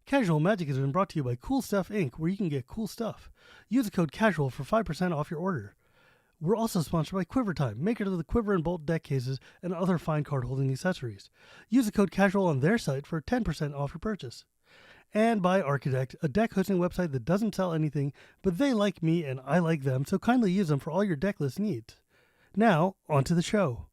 Casual Magic has been brought to you by Cool Stuff Inc., where you can get cool stuff. Use the code CASUAL for 5% off your order. We're also sponsored by Quiver Time, makers of the Quiver and Bolt deck cases and other fine card-holding accessories. Use the code CASUAL on their site for 10% off your purchase. And by Architect, a deck hosting website that doesn't sell anything, but they like me and I like them, so kindly use them for all your deck list needs. Now, on to the show.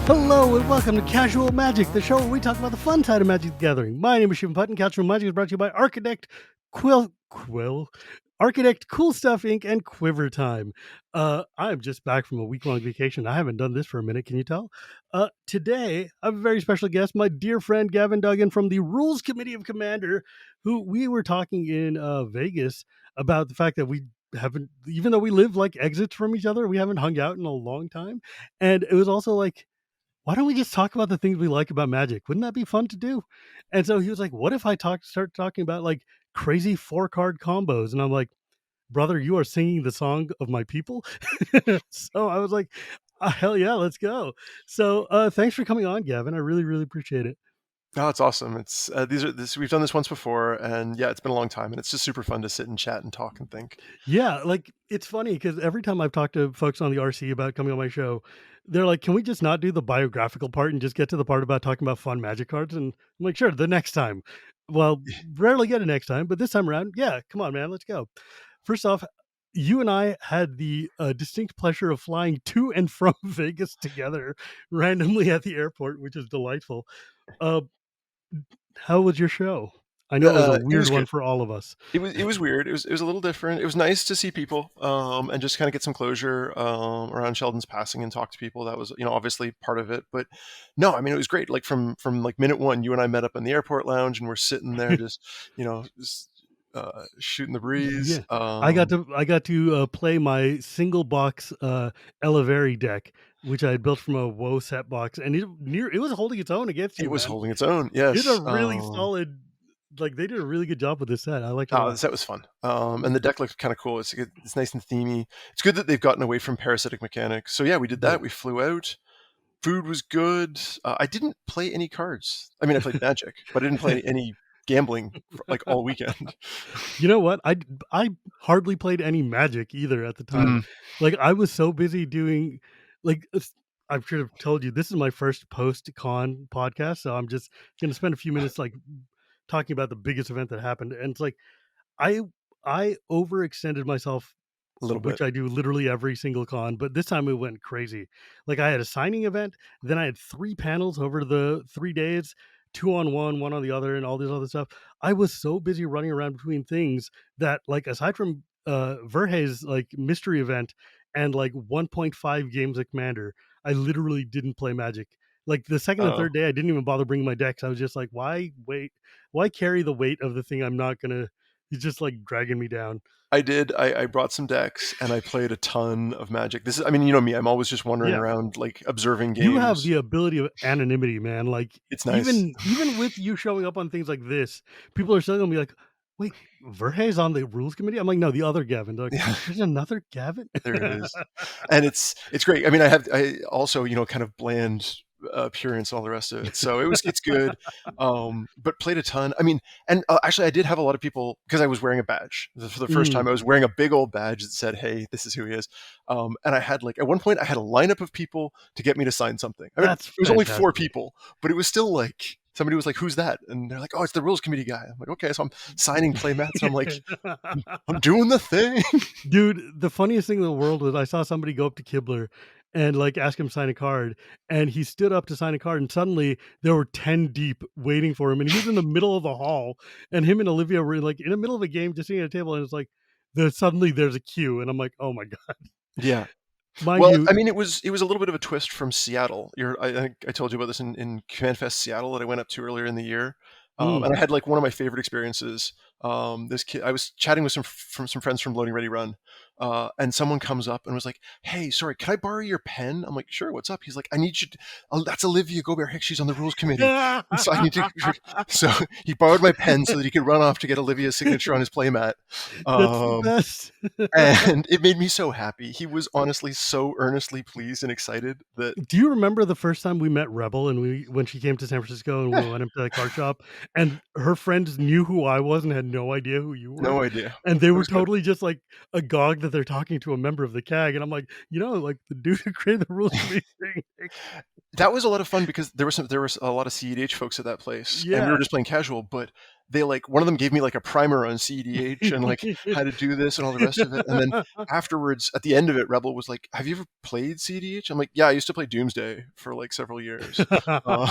Hello and welcome to Casual Magic, the show where we talk about the fun side of Magic the Gathering. My name is Stephen Putton. Casual Magic is brought to you by Architect Architect, Cool Stuff Inc., and Quiver Time. I'm just back from a week-long vacation. I haven't done this for a minute, can you tell? Today, I have a very special guest, my dear friend Gavin Duggan from the Rules Committee of Commander, who we were talking in Vegas about the fact that we haven't, even though we live like exits from each other, we haven't hung out in a long time. And it was also like, why don't we just talk about the things we like about Magic? Wouldn't that be fun to do? And so he was like, what if I start talking about like crazy 4-card combos? And I'm like, brother, you are singing the song of my people. So I was like, hell yeah, let's go. So thanks for coming on, Gavin. I really, really appreciate it. Oh, it's awesome. It's we've done this once before, and yeah, it's been a long time, and it's just super fun to sit and chat and talk and think. Yeah, like it's funny because every time I've talked to folks on the RC about coming on my show, they're like, can we just not do the biographical part and just get to the part about talking about fun Magic cards? And I'm like, sure, the next time. Well, rarely get a next time, but this time around, yeah, come on, man, let's go. First off, you and I had the distinct pleasure of flying to and from Vegas together randomly at the airport, which is delightful. How was your show? I know it was a weird one for all of us. It was weird. It was a little different. It was nice to see people and just kind of get some closure around Sheldon's passing and talk to people. That was, obviously part of it. But no, I mean, it was great. Like from like minute one, you and I met up in the airport lounge and we're sitting there just shooting the breeze. Yeah. I got to play my single box Eleveri deck, which I had built from a WoW set box, and it was holding its own against you. It was holding its own. Yes, it's a really solid. Like they did a really good job with this set. I like it. The set was fun, and the deck looked kind of cool. It's nice and themey. It's good that they've gotten away from parasitic mechanics. So yeah, we did that. We flew out. Food was good. I didn't play any cards. I mean, I played Magic, but I didn't play any gambling like all weekend. You know what? I hardly played any Magic either at the time. Like I was so busy doing, like I should have told you this is my first post-con podcast, so I'm just gonna spend a few minutes like talking about the biggest event that happened. And it's like I overextended myself a little bit, which I do literally every single con, but this time it went crazy. Like I had a signing event, then I had 3 panels over the 3 days, 2 on one on the other, and all this other stuff. I was so busy running around between things that, like, aside from Verhe's like mystery event and like 1.5 games of Commander, I literally didn't play Magic. Like the second and third day, I didn't even bother bringing my decks. I was just like, why carry the weight of the thing I'm not gonna? It's just like dragging me down. I did. I brought some decks and I played a ton of Magic. This is, I mean, you know me. I'm always just wandering around, like observing games. You have the ability of anonymity, man. Like it's nice. Even with you showing up on things like this, people are still gonna be like, "Wait, Verhe's on the rules committee?" I'm like, "No, the other Gavin." They're like, there's another Gavin. There it is, and it's great. I mean, I also kind of bland appearance and all the rest of it, so it's good. But played a ton. I mean, and actually I did have a lot of people, because I was wearing a badge for the first time. I was wearing a big old badge that said, "Hey, this is who he is." And I had, like, at one point I had a lineup of people to get me to sign something. I mean, it was only 4 people, but it was still like somebody was like, "Who's that?" And they're like, "Oh, it's the rules committee guy." I'm like, "Okay." So I'm signing playmats. And I'm like, I'm doing the thing. Dude, the funniest thing in the world was I saw somebody go up to Kibler and like ask him to sign a card, and he stood up to sign a card, and suddenly there were 10 deep waiting for him, and he was in the middle of the hall, and him and Olivia were like in the middle of a game just sitting at a table, and it's like suddenly there's a queue, and I'm like, oh my god. Yeah. I mean, it was a little bit of a twist from Seattle. I think I told you about this in Command Fest Seattle that I went up to earlier in the year. And I had like one of my favorite experiences. This kid, I was chatting with some friends from Loading Ready Run, and someone comes up and was like, "Hey, sorry, can I borrow your pen?" I'm like, "Sure, what's up?" He's like, "I need you to, oh, that's Olivia Gobert Hicks, she's on the rules committee, and so I need to." So he borrowed my pen so that he could run off to get Olivia's signature on his playmat. That's the Um, best. and it made me so happy. He was honestly so earnestly pleased and excited that, Do you remember the first time we met Rebel and when she came to San Francisco and we yeah, went into the car shop and her friends knew who I was and had no idea who you were? no idea. And they It were was good. totally just like agog that they're talking to a member of the CAG. And I'm like, like the dude who created the rules committee thing. That was a lot of fun because there was a lot of CEDH folks at that place, and we were Yeah. just playing casual. But they, like, one of them gave me like a primer on CEDH and like how to do this and all the rest of it. And then afterwards, at the end of it, Rebel was like, "Have you ever played CEDH?" I'm like, "Yeah, I used to play Doomsday for like several years." Um,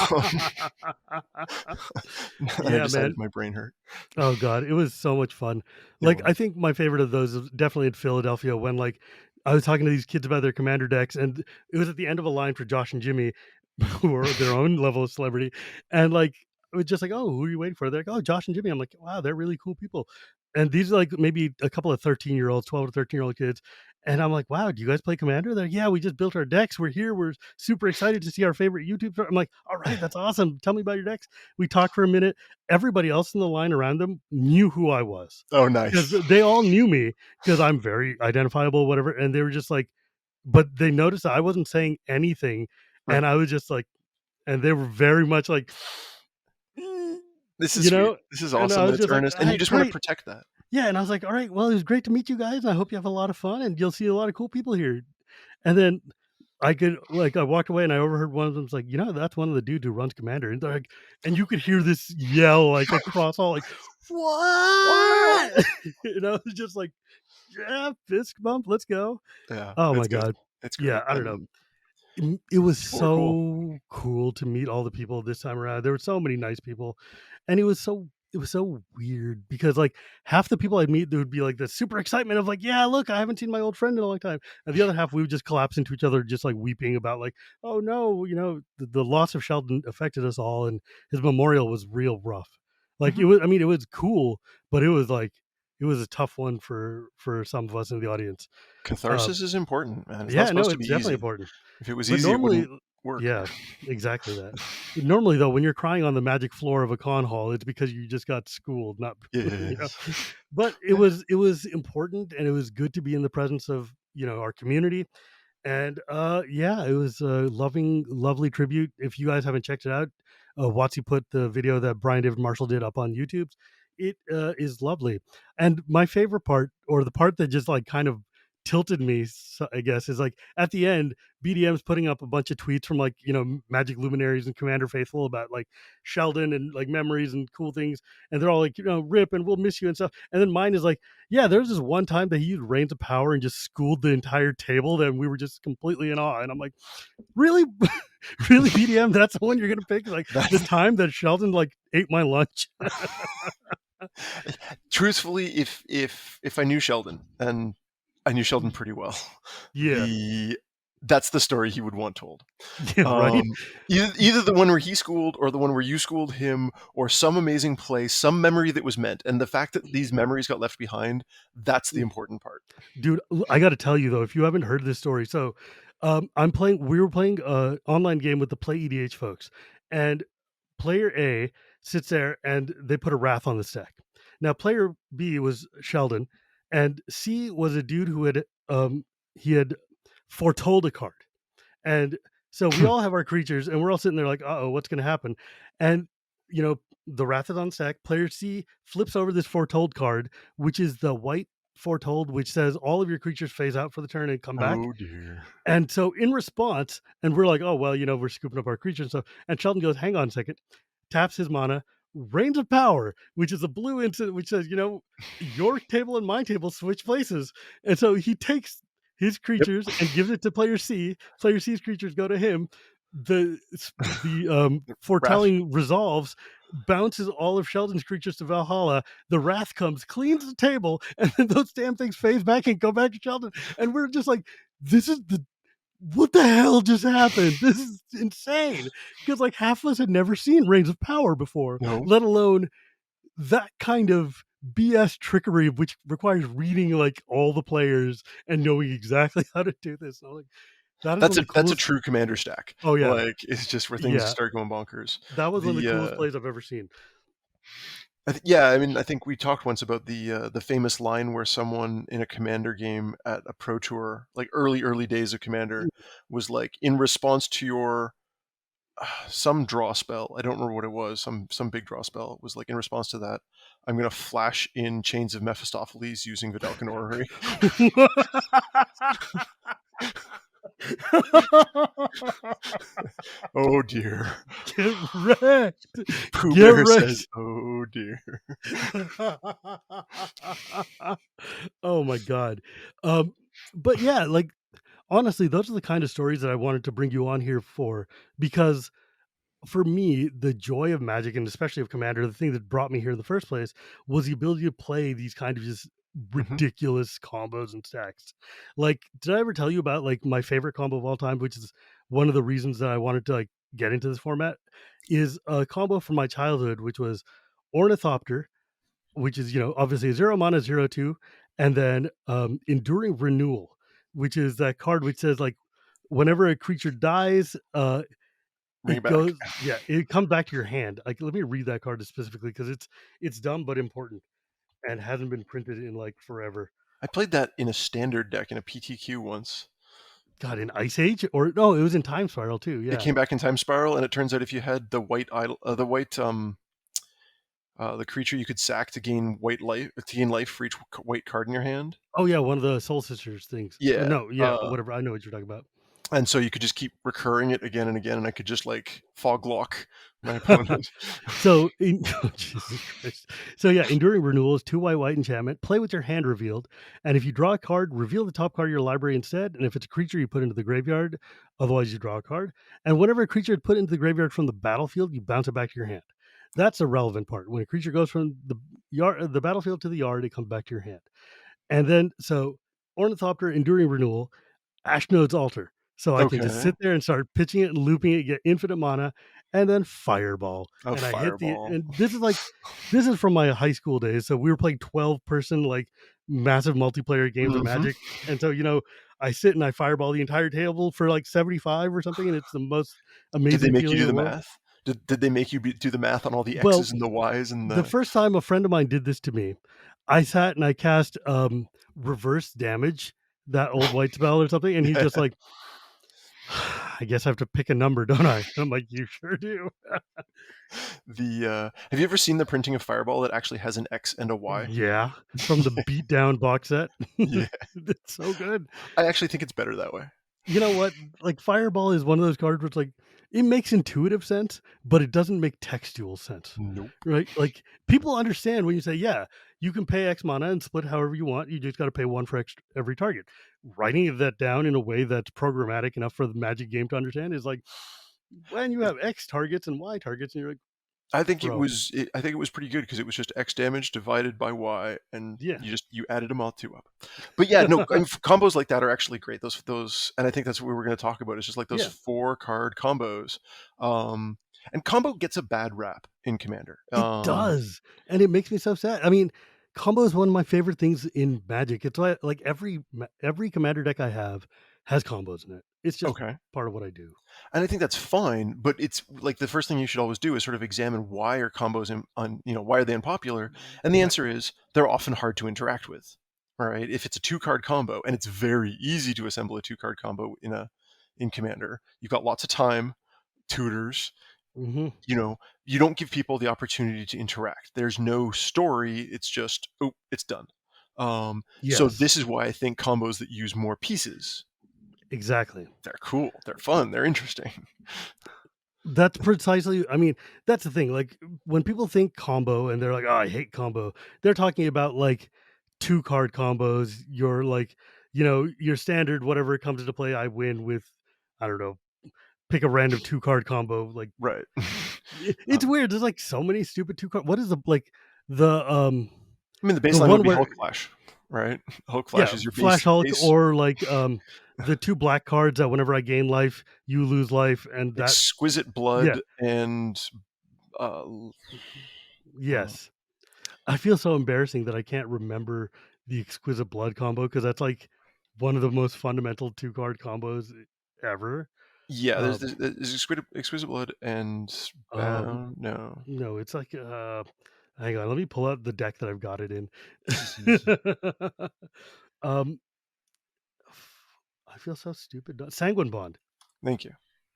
and I Yeah, decided man. my brain hurt. Oh god, it was so much fun. It Like, I was. think my favorite of those is definitely in Philadelphia when, like, I was talking to these kids about their commander decks, and it was at the end of a line for Josh and Jimmy, who are their own level of celebrity, and, like, it was just like, "Oh, who are you waiting for?" They're like, "Oh, Josh and Jimmy." I'm like, "Wow, they're really cool people." And these are, like, maybe a couple of 13-year-olds, 12 to 13-year-old kids, and I'm like, "Wow, do you guys play Commander?" They're, "Yeah, we just built our decks. We're here. We're super excited to see our favorite YouTube." I'm like, "All right, that's awesome. Tell me about your decks." We talked for a minute. Everybody else in the line around them knew who I was Oh, because nice. they all knew me because I'm very identifiable, whatever. And they were just like, but they noticed that I wasn't saying anything. And Right. I was just like, and they were very much like, "Mm," This is you sweet. know, This is and I awesome that was it's just like, earnest, all and you right, just want to great. protect that. Yeah. And I was like, all right, well, it was great to meet you guys. I hope you have a lot of fun and you'll see a lot of cool people here. And then I walked away and I overheard one of them's like, that's one of the dudes who runs Commander. And they're like, and you could hear this yell like across all like, What? what? It was just like, yeah, fist bump, let's go. Yeah, Oh my it's good. god. It's Yeah, great, I don't know. and It was these people are cool. so cool to meet all the people this time around. There were so many nice people, and it was so weird because, like, half the people I'd meet, there would be, like, this super excitement of, like, "Yeah, look, I haven't seen my old friend in a long time," and the other half, we would just collapse into each other just, like, weeping about, like, "Oh, no," the loss of Sheldon affected us all, and his memorial was real rough. Like, Mhm. it was cool, but it was, like it was a tough one for some of us in the audience. Uh, Catharsis is important, man. It's not yeah, no, supposed to it's be definitely easy. important. If it was But easy, it normally wouldn't work. yeah, exactly that. Normally, though, when you're crying on the magic floor of a con hall, it's because you just got schooled, not you know? Yes. But Yeah. it was important, and it was good to be in the presence of, our community, and, yeah, it was a lovely tribute. If you guys haven't checked it out, Watsy put the video that Brian David Marshall did up on YouTube. It, is lovely. And my favorite part, or the part that just, like, kind of tilted me, I guess, is, like, at the end, BDM's putting up a bunch of tweets from, like, Magic Luminaries and Commander Faithful about, like, Sheldon and, like, memories and cool things, and they're all like, "Rip, and we'll miss you," and stuff, and then mine is like, yeah, there was this one time that he used Reigns of Power and just schooled the entire table that we were just completely in awe. And I'm like, really? Really, BDM? That's the one you're gonna pick? Like the That's time that Sheldon like ate my lunch? truthfully, if I knew Sheldon, and I knew Sheldon pretty well, Yeah. the that's the story he would want told. Yeah, right? Um, either the one where he schooled or the one where you schooled him, or some amazing play, some memory that was meant. And the fact that these memories got left behind, that's the important part. Dude, I gotta tell you though, if you haven't heard this story, so we were playing a online game with the Play EDH folks, and player A sits there and they put a wrath on the stack. Now player B was Sheldon, and C was a dude who he had foretold a card. And so we all have our creatures and we're all sitting there like, uh-oh, what's gonna happen? And you know, the wrath is on stack. Player C flips over this foretold card, which is the white foretold, which says all of your creatures phase out for the turn and come back. Oh dear. And so in response, and we're like, oh well, we're scooping up our creatures and stuff. And Sheldon goes, hang on a second, taps his mana, Reigns of Power, which is a blue instant, which says, your table and my table switch places. And so he takes his Yep. creatures and gives it to player C. Player C's creatures go to him. The Wrath. foretelling resolves, bounces all of Sheldon's creatures to Valhalla. The wrath comes, cleans the table, and then those damn things phase back and go back to Sheldon. And we're just like, this is the what the hell just happened? This is insane. Because like half of us had never seen Reigns of Power before, No. let alone that kind of BS trickery, which requires reading like all the players and knowing exactly how to do this. I'm like, that is one of the That's a coolest. true commander stack. Oh yeah, Like, it's just where things yeah. start going bonkers. That was one of the The, coolest plays I've ever seen. yeah, I mean, I think we talked once about the famous line where someone in a commander game at a pro tour, like early days of commander, was like, in response to your some draw spell. I don't remember what it was. Some big draw spell was like, in response to that, I'm gonna flash in Chains of Mephistopheles using Vidalcan Orrery. Oh dear. Get wrecked. Pooh Get Bear says, wrecked. "Oh dear." Oh my god. Um, but yeah, like honestly, those are the kind of stories that I wanted to bring you on here for because for me, the joy of Magic and especially of Commander, the thing that brought me here in the first place was the ability to play these kind of just Mhm. ridiculous combos and stacks. Like, did I ever tell you about like my favorite combo of all time, which is one of the reasons that I wanted to like get into this format, is a combo from my childhood, which was Ornithopter, which is obviously a 0 mana 0/2, and then Enduring Renewal, which is that card which says like whenever a creature dies, Bring it it back. goes yeah, it comes back to your hand. Like, let me read that card specifically because it's dumb but important and hasn't been printed in, like, forever. I played that in a standard deck in a PTQ once. God, in Ice Age? Or no, it was in Time Spiral too, It yeah. came back in Time Spiral, and it turns out if you had the creature you could sack to gain life for each white card in your hand. Oh, yeah, one of the Soul Sisters things. Yeah, No, yeah, whatever, I know what you're talking about. and so you could just keep recurring it again and again, and I could just like fog lock my opponent. So, in oh, Jesus Christ. So, yeah, Enduring Renewal is 2 white, white enchantment. Play with your hand revealed, and if you draw a card, reveal the top card of your library instead, and if it's a creature, you put into the graveyard, otherwise you draw a card, and whenever a creature is put into the graveyard from the battlefield, you bounce it back to your hand. That's the relevant part. When a creature goes from the battlefield to the yard, it comes back to your hand. And then so Ornithopter, Enduring Renewal, Ashnode's Altar. So I can just Okay. sit there and start pitching it and looping it, get infinite mana, and then Fireball. A And I hit fireball. and this is from my high school days. So we were playing 12-person like massive multiplayer games of Mhm. Magic. And so, I sit and I fireball the entire table for like 75 or something, and it's the most Did they amazing make you feeling in do the the world. math? Did they make you do the math on all the Well, X's and the Y's and the the first time a friend of mine did this to me, I sat and I cast reverse damage, that old white spell or something, and he's yeah, just like, I guess I have to pick a number, don't I? And I'm like, you sure do. have you ever seen the printing of Fireball that actually has an X and a Y? Yeah, from the beat down box set. Yeah. It's so good. I actually think it's better that way. You know what? Like Fireball is one of those cards where it's like it makes intuitive sense, but it doesn't make textual sense. Nope. Right? Like people understand when you say, yeah, you can pay X mana and split however you want. You just got to pay one for every target. Writing that down in a way that's programmatic enough for the Magic game to understand is like when you have X targets and Y targets, and you're like, bro, I think it was pretty good because it was just X damage divided by Y, and yeah. you added them all two up. But yeah, no, and combos like that are actually great. Those, and I think that's what we were going to talk about. It's just like those Yeah, 4 card combos. And combo gets a bad rap in Commander. it does, and it makes me so sad. I mean, combo is one of my favorite things in Magic. It's why, like every commander deck I have has combos in it. It's just Okay. part of what I do. And I think that's fine, but it's like the first thing you should always do is sort of examine why are combos why are they unpopular? And the Right. answer is they're often hard to interact with. All right. If it's a 2 card combo, and it's very easy to assemble a 2 card combo in Commander, you've got lots of time, tutors, Hmm. you know, you don't give people the opportunity to interact. There's no story, it's just, oh, it's done. So Yes, this is why I think combos that use more pieces, exactly. they're cool, they're fun, they're interesting. That's precisely. I mean, that's the thing. Like when people think combo and they're like, "Oh, I hate combo," they're talking about like 2 card combos. Your like, your standard whatever comes into play. I win with, I don't know, pick a random 2 card combo. Like Right. it's weird. There's like so many stupid 2 card. What is the I mean, the the baseline would one be where Hulk Flash, right? Hulk Flash yeah, is your Flash Hulk base or like the 2 black cards that whenever I gain life, you lose life, and that exquisite yeah, blood and uh, yes. I feel so embarrassing that I can't remember the Exquisite Blood combo because that's like one of the most fundamental two card combos ever. Yeah, Um, there's Exquisite Blood and um, Bound. No. no, it's like hang on, let me pull out the deck that I've got it in. um, I feel so stupid. Sanguine Bond. Thank you.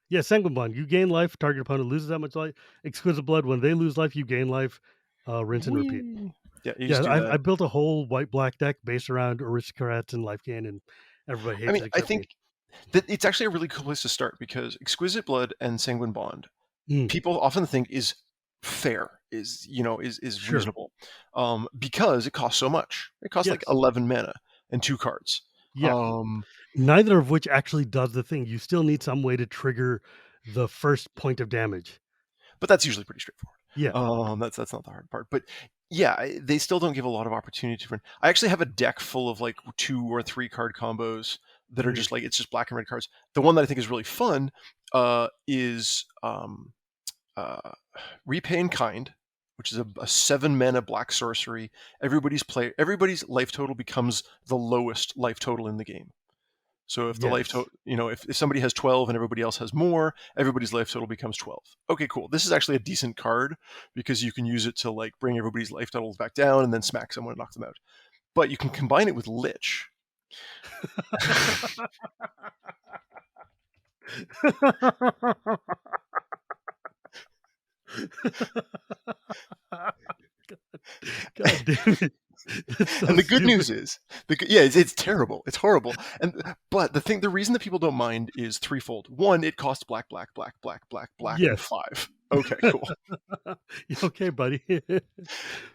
Yeah, Sanguine Bond. You gain life. Target opponent loses that much life. Exquisite Blood. When they lose life, you gain life. Rinse and repeat. Whee! Yeah, you just Yeah, do I that. built a whole white black deck based around aristocrats and life gain, and everybody I hates mean, it I except think me. that it's actually a really cool place to start because Exquisite Blood and Sanguine Bond, Mm, people often think is fair, is sure. reasonable, because it costs so much. It costs like Yes. 11 mana and 2 cards. Yeah. Um, Neither of which actually does the thing. You still need some way to trigger the first point of damage. but that's usually pretty straightforward. Yeah. That's not the hard part. But yeah, they still don't give a lot of opportunity to. I actually have a deck full of like 2 or 3 card combos that are Mm, just like it's just black and red cards. The one that I think is really fun is uh, Repay in Kind, which is a 7 mana black sorcery. Everybody's life total becomes the lowest life total in the game. So if the life yes. total, if somebody has 12 and everybody else has more, everybody's life total becomes 12. Okay, cool. This is actually a decent card because you can use it to like bring everybody's life totals back down and then smack someone and knock them out. But you can combine it with Lich. God damn it. That's so And the good stupid. news is, yeah, it's terrible, it's horrible. But the reason that people don't mind is threefold. One, it costs black, black, black, black, black, black, and Yes. 5. Okay, cool. You okay, buddy?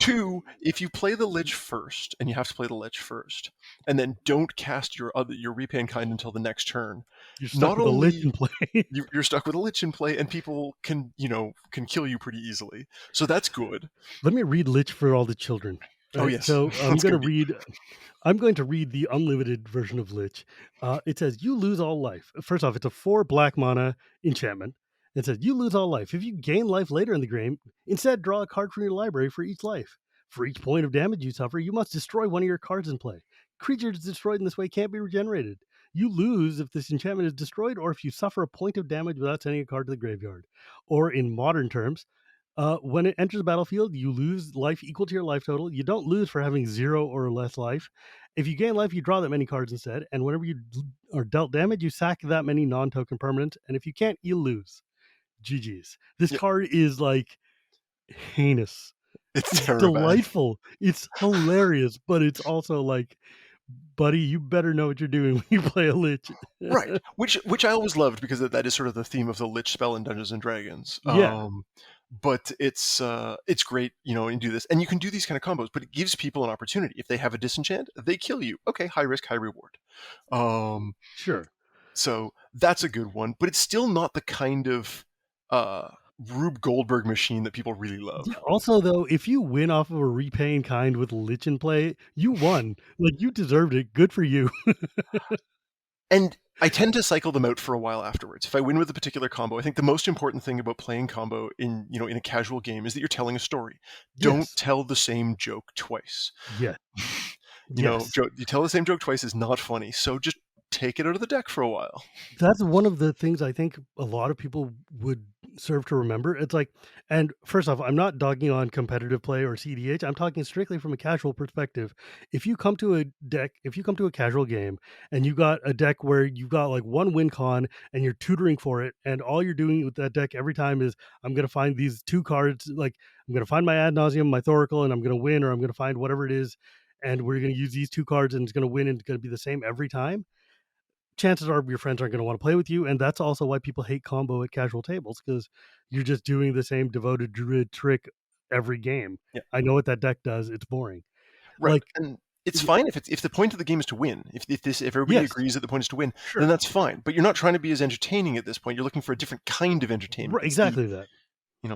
Two, if you play the Lich first, and you have to play the Lich first, and then don't cast your Repay in Kind until the next turn, You're stuck not with a lich only in play. you're stuck with a Lich in play, and people can kill you pretty easily. So that's good. Let me read Lich for all the children. All Oh right. yes, So that's going to be I'm going to read the unlimited version of Lich. It says you lose all life. First off, it's a 4 black mana enchantment. It says you lose all life. If you gain life later in the game, instead draw a card from your library for each life. For each point of damage you suffer, you must destroy one of your cards in play. Creatures destroyed in this way can't be regenerated. You lose if this enchantment is destroyed or if you suffer a point of damage without sending a card to the graveyard. Or in modern terms, when it enters the battlefield, you lose life equal to your life total. You don't lose for having 0 or less life. If you gain life, you draw that many cards instead. And whenever you are dealt damage, you sack that many non token permanents. And if you can't, you lose. GG's. This yeah, card is like heinous. it's It's terrible. delightful. It's hilarious, but it's also like, buddy, you better know what you're doing when you play a Lich. Right, which I always loved because that is sort of the theme of the Lich spell in Dungeons and Dragons. Yeah, But it's great, and do this, and you can do these kind of combos. But it gives people an opportunity. If they have a disenchant, they kill you. Okay, high risk, high reward. Um, sure. so that's a good one, but it's still not the kind of uh, Rube Goldberg machine that people really Yeah, love. also, though, if you win off of a repaying kind with Lich in play, you won. Like, you deserved it. Good for you. And I tend to cycle them out for a while afterwards. If I win with a particular combo, I think the most important thing about playing combo in a casual game is that you're telling a story. Don't Yes. tell the same joke twice. Yeah. Yes. You tell the same joke twice is not funny. So just take it out of the deck for a while. That's one of the things I think a lot of people would serve to remember. It's like, and first off, I'm not dogging on competitive play or CDH. I'm talking strictly from a casual perspective. If you come to a casual game and you got a deck where you've got like one win con and you're tutoring for it, and all you're doing with that deck every time is, I'm going to find these two cards, like, I'm going to find my ad nauseum, my Thoracle, and I'm going to win, or I'm going to find whatever it is, and we're going to use these two cards and it's going to win and it's going to be the same every time. Chances are your friends aren't going to want to play with you, and that's also why people hate combo at casual tables, because you're just doing the same devoted druid trick every game. Yeah, I know what that deck does. It's boring. right. Like, And it's y- fine if the point of the game is to win. If everybody yes, agrees that the point is to win, then sure, that's fine. But you're not trying to be as entertaining at this point. You're looking for a different kind of entertainment. right, exactly that.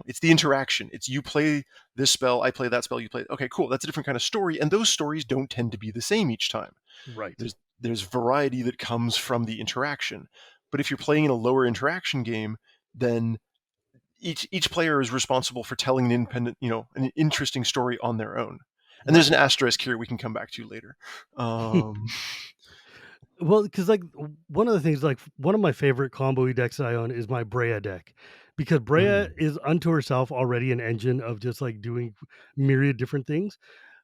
It's the interaction. It's you play this spell, I play that spell, you play. Okay, cool. That's a different kind of story, and those stories don't tend to be the same each time. Right. There's variety that comes from the interaction. But if you're playing in a lower interaction game, then each player is responsible for telling an independent, an interesting story on their own. And there's Right. an asterisk here we can come back to later. Um, Well, because like one of the things, like one of my favorite combo decks that I own is my Brea deck, because Brea mm, is unto herself already an engine of just like doing myriad different things.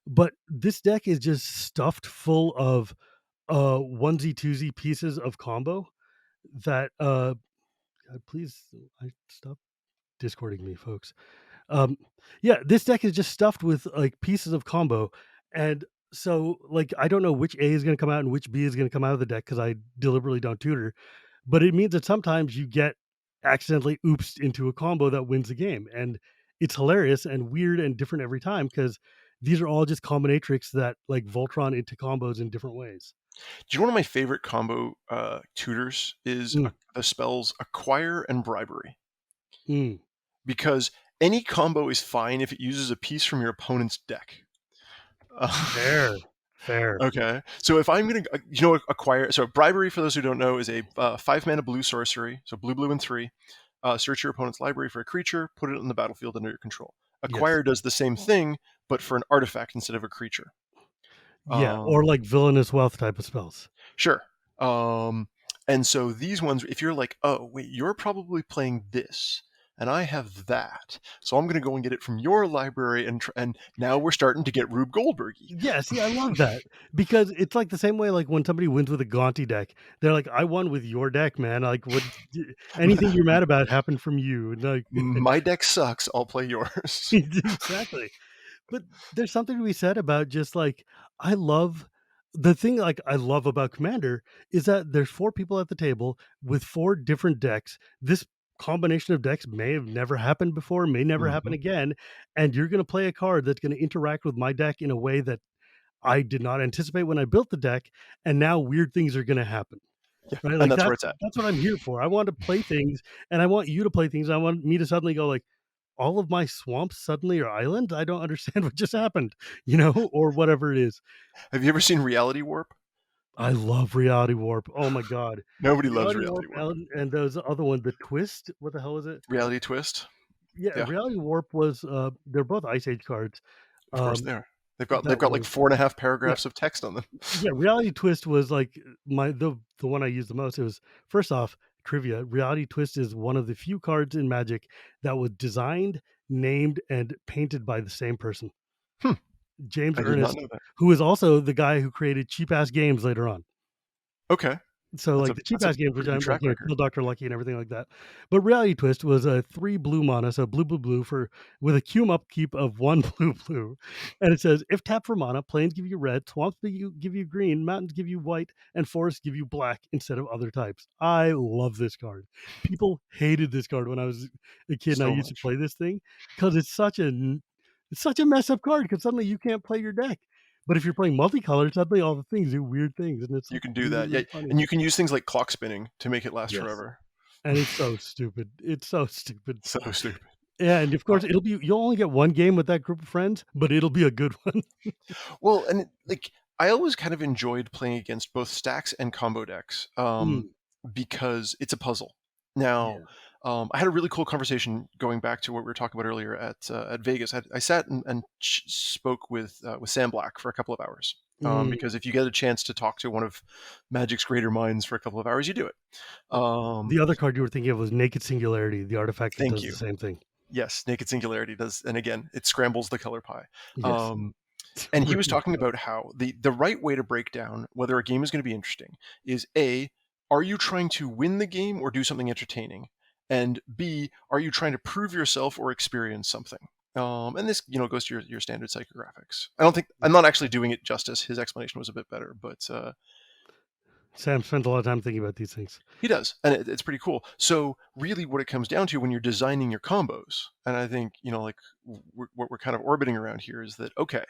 But this deck is just stuffed full of onesie twosie pieces of combo that please stop discording me, folks. Um, yeah, this deck is just stuffed with like pieces of combo, and so like I don't know which A is going to come out and which B is going to come out of the deck because I deliberately don't tutor. But it means that sometimes you get accidentally oopsed into a combo that wins the game, and it's hilarious and weird and different every time because these are all just combinatrix that like Voltron into combos in different ways. do you know one of my favorite combo tutors is Mm, the spells Acquire and Bribery? mm, Because any combo is fine if it uses a piece from your opponent's deck. fair, fair. Okay, so if I'm gonna, acquire. So bribery, for those who don't know, is a 5 mana blue sorcery. So blue, blue, and 3. Search your opponent's library for a creature, put it on the battlefield under your control. Yes. Acquire does the same thing, but for an artifact instead of a creature. Yeah, or Um, like villainous wealth type of spells. sure. Um, and so these ones, if you're like, oh wait, you're probably playing this, and I have that, so I'm gonna go and get it from your library, and now we're starting to get Rube Goldbergy. Yeah, see, I love that because it's like the same way like when somebody wins with a Gaunty deck, they're like, "I won with your deck, man. Like, what? Anything you're mad about happened from you." And like, My deck sucks. I'll play yours. exactly. But there's something to be said about just like I love the thing like I love about Commander is that there's four people at the table with four different decks. This combination of decks may have never happened before, may never happen Mhm. again, and you're going to play a card that's going to interact with my deck in a way that I did not anticipate when I built the deck, and now weird things are going to happen. Yeah, Right? and Like that's where it's at. that's what I'm here for. I want to play things, and I want you to play things. I want me to suddenly go like, all of my swamps suddenly are islands. I don't understand what just happened, or whatever it is. Have you ever seen Reality Warp? I love Reality Warp. Oh my god, Nobody loves Reality Reality Warp Warp. and those other one, the Twist. What the hell is it? Reality Twist? Yeah, Yeah, Reality Warp was. They're both Ice Age cards. of course Um, they are. They've that got like was 4.5 yeah. paragraphs of text on them. Yeah, Reality Twist was like the one I used the most. It was first off trivia. Reality Twist is one of the few cards in Magic that was designed, named, and painted by the same person, Hmm, James I did not Ernest, know that. who is also the guy who created cheap ass games later on. Okay, So like the cheap that's a ass games, which pretty good I'm like, track record. Kill Doctor Lucky and everything like that. But Reality Twist was a 3 blue mana, so blue blue blue for with a Cume upkeep of 1 blue blue, and it says if tapped for mana, plains give you red, swamps give you green, mountains give you white, and forests give you black instead of other types. I love this card. People hated this card when I was a kid and I So used to much. play this thing because it's such a mess up card because suddenly you can't play your deck. But if you're playing multicolored, suddenly all the things do weird things, and it's You like can do really that. Yeah, really funny. and you can use things like clock spinning to make it last Yes. forever. And it's so stupid. It's so stupid. So stupid. Yeah, and of course, you'll only get one game with that group of friends, but it'll be a good one. Well, and like I always kind of enjoyed playing against both stacks and combo decks, Mm, because it's a puzzle. Now, yeah. I had a really cool conversation going back to what we were talking about earlier at Vegas. I sat and spoke with Sam Black for a couple of hours. Mm. Because if you get a chance to talk to one of Magic's greater minds for a couple of hours, you do it. Um, The other card you were thinking of was Naked Singularity, the artifact that thank does the you. same thing. Yes, Naked Singularity does, and again, it scrambles the color pie. Yes. Um, It and he was really talking does. about how the right way to break down whether a game is going to be interesting is A, are you trying to win the game or do something entertaining? And B, are you trying to prove yourself or experience something? And this, goes to your standard psychographics. I don't think I'm not actually doing it justice. His explanation was a bit better, but Sam spends a lot of time thinking about these things. he does, and it's pretty cool. So really, what it comes down to when you're designing your combos, and I think like what we're kind of orbiting around here is that okay,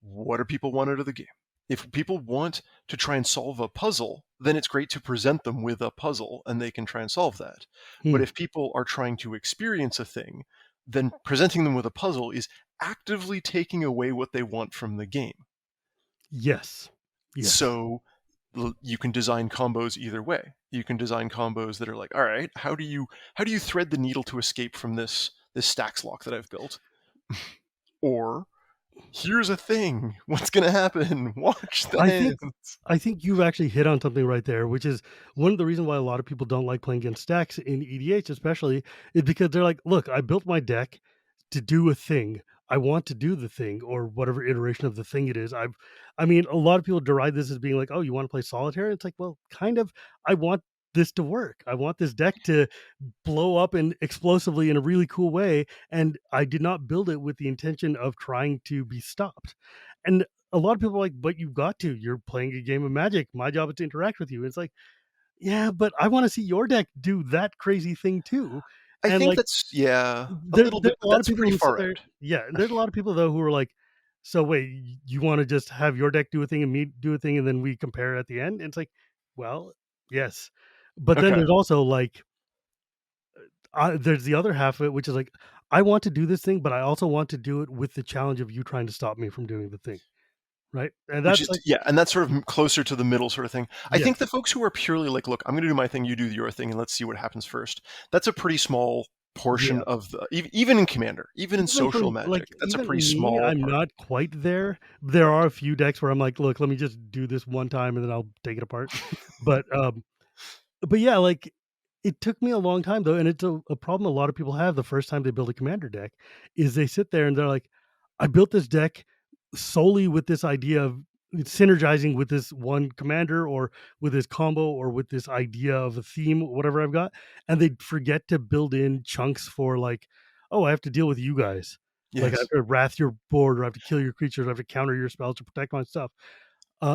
what do people want out of the game? If people want to try and solve a puzzle, then it's great to present them with a puzzle and they can try and solve that. But Hmm. if people are trying to experience a thing, then presenting them with a puzzle is actively taking away what they want from the game. Yes. Yes. So you can design combos either way. You can design combos that are like, all right, how do you thread the needle to escape from this stacks lock that I've built? Or here's a thing. What's gonna happen? Watch the I think hands. I think you've actually hit on something right there, which is one of the reasons why a lot of people don't like playing against decks in EDH, especially, is because they're like, "Look, I built my deck to do a thing. I want to do the thing or whatever iteration of the thing it is." I mean, a lot of people deride this as being like, "Oh, you want to play solitaire?" It's like, well, kind of. I want this to work. I want this deck to blow up and explosively in a really cool way. And I did not build it with the intention of trying to be stopped. And a lot of people are like, but you've got to. You're playing a game of Magic. My job is to interact with you. It's like, yeah, but I want to see your deck do that crazy thing too. I And think like, that's yeah, a little there's bit, a but lot of that's people pretty who sit far there. out. Yeah, and there's a lot of people though who are like, so wait, you want to just have your deck do a thing and me do a thing, and then we compare at the end? And it's like, well, yes, but then Okay. there's also like there's the other half of it, which is like, I want to do this thing, but I also want to do it with the challenge of you trying to stop me from doing the thing, right? And Which that's is like, yeah, and that's sort of closer to the middle sort of thing. I think the yes, folks who are purely like, "Look, I'm gonna do my thing, you do your thing, and let's see what happens first." That's a pretty small portion yeah. of the even in Commander, even in Even for social like Magic, that's a pretty even me, small I'm part. not quite there. There Right. are a few decks where I'm like, look, let me just do this one time and then I'll take it apart. But yeah, like, it took me a long time though, and it's a problem a lot of people have the first time they build a commander deck, is they sit there and they're like, "I built this deck solely with this idea of synergizing with this one commander or with this combo or with this idea of a theme, whatever I've got," and they forget to build in chunks for like, "Oh, I have to deal with you guys. Like, I have Yes. to wrath your board, or I have to kill your creatures, or I have to counter your spells to protect my stuff."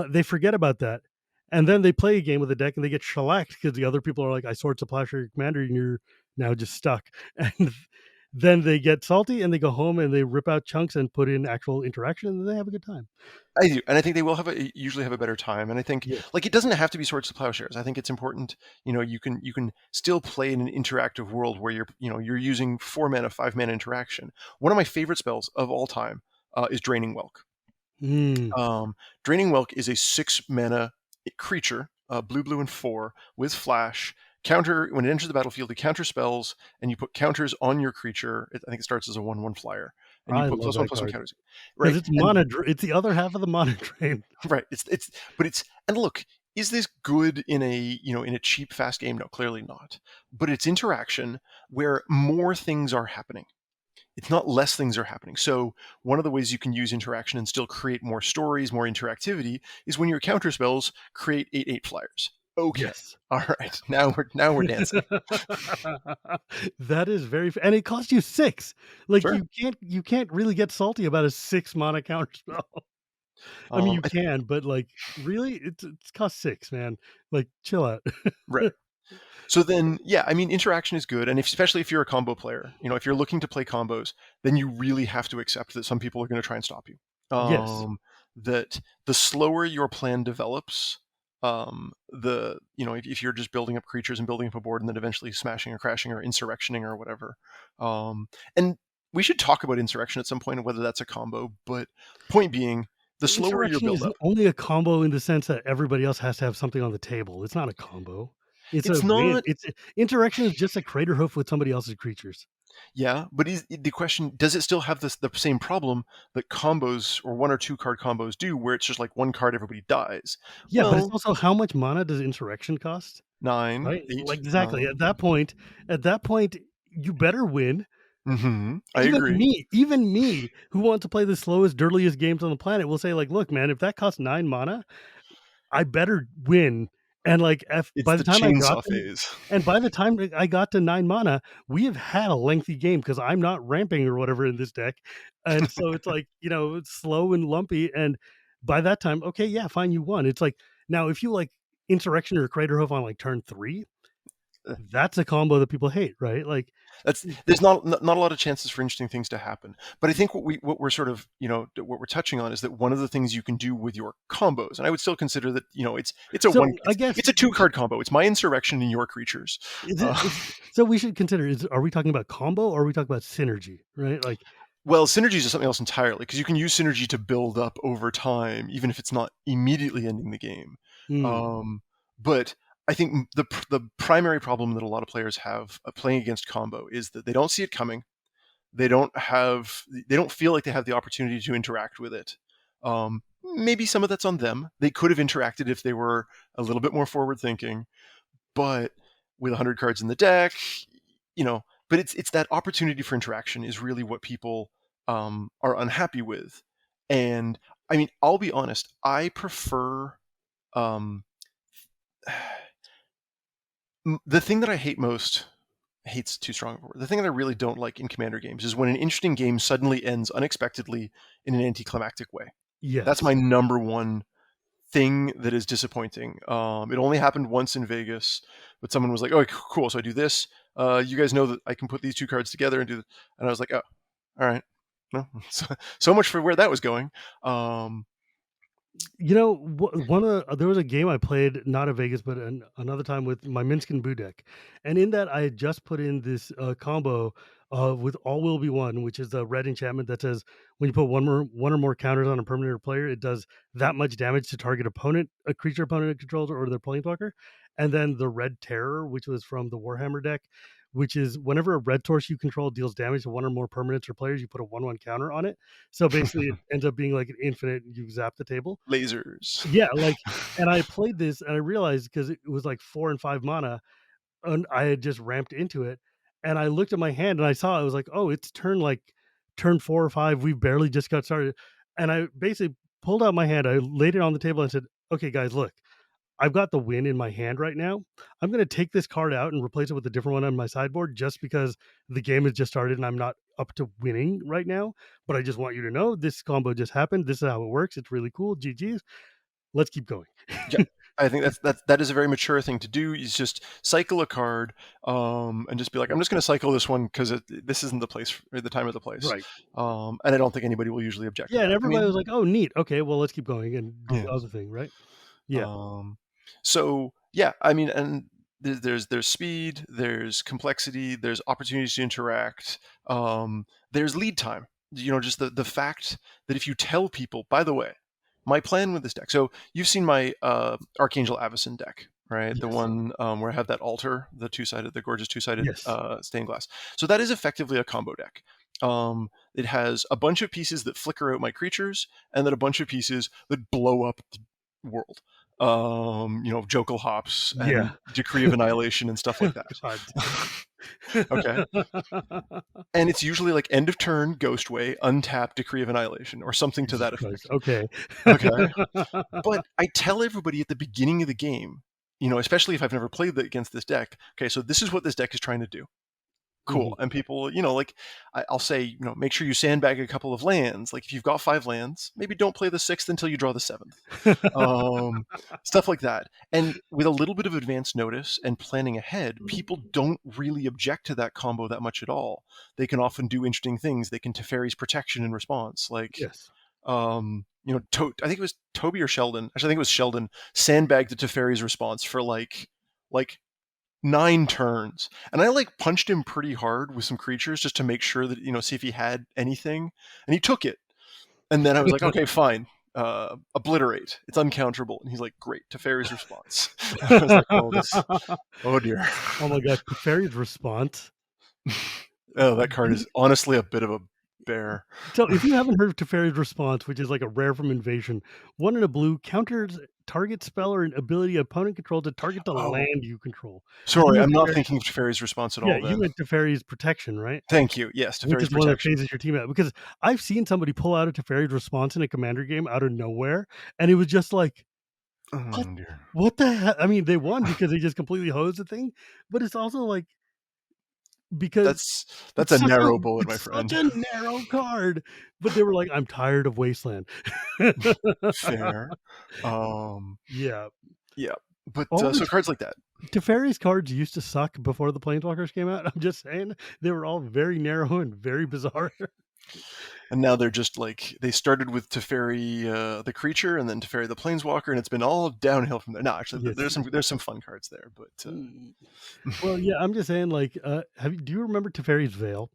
They forget about that, and then they play a game with a deck and they get shellacked because the other people are like, "I sword supply for your commander, and you're now just stuck." And then they get salty and they go home and they rip out chunks and put in actual interaction, and then they have a good time. I do, and I think they will have usually have a better time, and I think, Yeah. like, it doesn't have to be Swords to Plowshares. I think it's important, you can still play in an interactive world where you're using 4 mana, 5 mana interaction. One of my favorite spells of all time, is Draining Welk. Mm. Draining Welk is a 6 mana creature, blue, blue, and 4 with flash. Counter when it enters the battlefield, you counter spells, and you put counters on your creature. I think it starts as a 1/1 flyer, and you I put love +1 that +1 card counters. because Right, it's and it's the other half of the mana drain. right, but it's and look, is this good in a cheap fast game? No, clearly not. But it's interaction where more things are happening. It's not less things are happening. So one of the ways you can use interaction and still create more stories, more interactivity, is when your counter spells create 8/8 flyers. Okay, Yes. all right, now we're dancing. That is very f and it costs you 6. Like, Sure. you can't really get salty about a 6 mana counterspell. I mean, you I, can, but, like, really? It's cost 6, man. Like, chill out. right. So then, yeah, I mean, interaction is good, and especially if you're a combo player, if you're looking to play combos, then you really have to accept that some people are going to try and stop you. Yes. That the slower your plan develops, if you're just building up creatures and building up a board, and then eventually smashing or crashing or insurrectioning or whatever, and we should talk about insurrection at some point and whether that's a combo. But point being, the slower your Insurrection build is up, only a combo in the sense that everybody else has to have something on the table. It's not a combo. It's a it's win. not. Insurrection is just a crater hoof with somebody else's creatures. Yeah, but the question, does it still have the same problem that combos or 1 or 2 card combos do, where it's just like 1 card, everybody dies? Yeah, but it's Well, also how much mana does insurrection cost? 9, Right? 8, Like, exactly. 9. At that point, you better win. I agree. Even me, who want to play the slowest, dirtiest games on the planet, will say, like, "Look, man, if that costs 9 mana, I better win." And, like, if It's by the the time I got chainsaw to phase. by the time that I got to 9 mana, we have had a lengthy game because 'cause I'm not ramping or whatever in this deck, and so it's like, it's slow and lumpy, and by that time, okay, yeah, fine, you won. It's like, now if you, like, Insurrection or Crater Hoof on, like, turn 3, that's a combo that people hate, right? Like, That's there's not a lot of chances for interesting things to happen. But I think what we're sort of what we're touching on is that one of the things you can do with your combos, and I would still consider that so I guess it's a 2 card combo. It's my insurrection and your creatures. is it Uh, is so we should consider, are we talking about combo or are we talking about synergy, right? Like, well, synergies is something else entirely because you can use synergy to build up over time, even if it's not immediately ending the game. hmm, But I think the primary problem that a lot of players have playing against combo is that they don't see it coming. They don't feel like they have the opportunity to interact with it. Maybe some of that's on them. They could have interacted if they were a little bit more forward thinking, but with 100 cards in the deck, but it's that opportunity for interaction is really what people are unhappy with. And I mean, I'll be honest, I prefer um, the thing that I hate most. Hate's too strong of a word. The thing that I really don't like in Commander games is when an interesting game suddenly ends unexpectedly in an anticlimactic way. That's Yes. my number one thing that is disappointing. It only happened once in Vegas, but someone was like, "Oh, cool! So I do this. You guys know that I can put these two cards together and do." And I was like, "Oh, all right." No, so much for where that was going. One of there was a game I played, not at Vegas, but another time with my Minsk and Boo deck, and in that I had just put in this combo with All Will Be One, which is a red enchantment that says when you put one or more counters on a permanent or player, it does that much damage to target opponent, a creature opponent controls, or their planeswalker. And then the Red Terror, which was from the Warhammer deck, which is whenever a red source you control deals damage to one or more permanents or players, you put a 1/1 counter on it. So basically, it ends up being like an infinite. You zap the table. Lasers. Yeah, like, and I played this and I realized because it was like 4 and 5 mana, and I had just ramped into it, and I looked at my hand and I saw I was like, "Oh, it's turn 4 or 5, we barely just got started." And I basically pulled out my hand, I laid it on the table and said, "Okay, guys, look, I've got the win in my hand right now. I'm gonna take this card out and replace it with a different one on my sideboard just because the game has just started and I'm not up to winning right now. But I just want you to know this combo just happened. This is how it works. It's really cool. GG's. Let's keep going." Yeah, I think that is a very mature thing to do. Is just cycle a card, and just be like, I'm just going to cycle this one because this isn't the place or the time or the place. Right. And I don't think anybody will usually object to Yeah, and that. I everybody mean, was like, "Oh, neat. Okay, well, let's keep going and do yeah. the other thing." Right. Yeah. Um, so yeah, I mean, and there's speed, there's complexity, there's opportunities to interact, there's lead time. Just the fact that if you tell people, by the way, my plan with this deck. So you've seen my Archangel Avacyn deck, right? The Yes. one where I have that altar, the gorgeous two-sided Yes. stained glass. So that is effectively a combo deck. It has a bunch of pieces that flicker out my creatures, and then a bunch of pieces that blow up the world. Jokel hops and Yeah. Decree of Annihilation and stuff like that. God. Okay. And it's usually like end of turn, Ghostway, untap Decree of Annihilation, or something to Jesus that Christ. effect. Okay. Okay. But I tell everybody at the beginning of the game, especially if I've never played against this deck, okay, so this is what this deck is trying to do. Cool. Mhm. And people, like I'll say, make sure you sandbag a couple of lands. Like if you've got 5 lands, maybe don't play the 6th until you draw the 7th. Stuff like that. And with a little bit of advance notice and planning ahead, people don't really object to that combo that much at all. They can often do interesting things. They can Teferi's Protection in response. Like, Yes. I think it was Toby or Sheldon. Actually, I think it was Sheldon sandbagged the Teferi's response for like 9 turns, and I like punched him pretty hard with some creatures just to make sure that see if he had anything, and he took it. And then I was like, okay, fine, obliterate. It's uncounterable. And he's like, great, Teferi's response. I was like, oh dear. Oh my god, Teferi's response. Oh, that card is honestly a bit of a bear. So if you haven't heard of Teferi's response, which is like a rare from Invasion, 1 in a blue counters target spell or an ability opponent controls to target the Oh, land you control. sorry, I'm not thinking of Teferi's response at Yeah, all you then. went Teferi's Protection, right? Thank you. Yes, Which Teferi's is one that Protection. phases your team out, because I've seen somebody pull out a Teferi's response in a Commander game out of nowhere, and it was just like, "What? Oh dear. What the hell?" I mean, they won because they just completely hosed the thing, but it's also like because That's a narrow bullet, my it's such friend. a narrow card, but they were like, "I'm tired of Wasteland." Fair. Um, Yeah. yeah, but All the so cards like that. Teferi's cards used to suck before the Planeswalkers came out. I'm just saying, they were all very narrow and very bizarre. And now they're just like they started with Teferi the creature, and then Teferi the planeswalker, and it's been all downhill from there. No, actually, Yes. there's some fun cards there, but Well, yeah, I'm just saying, like, do you remember Teferi's Veil?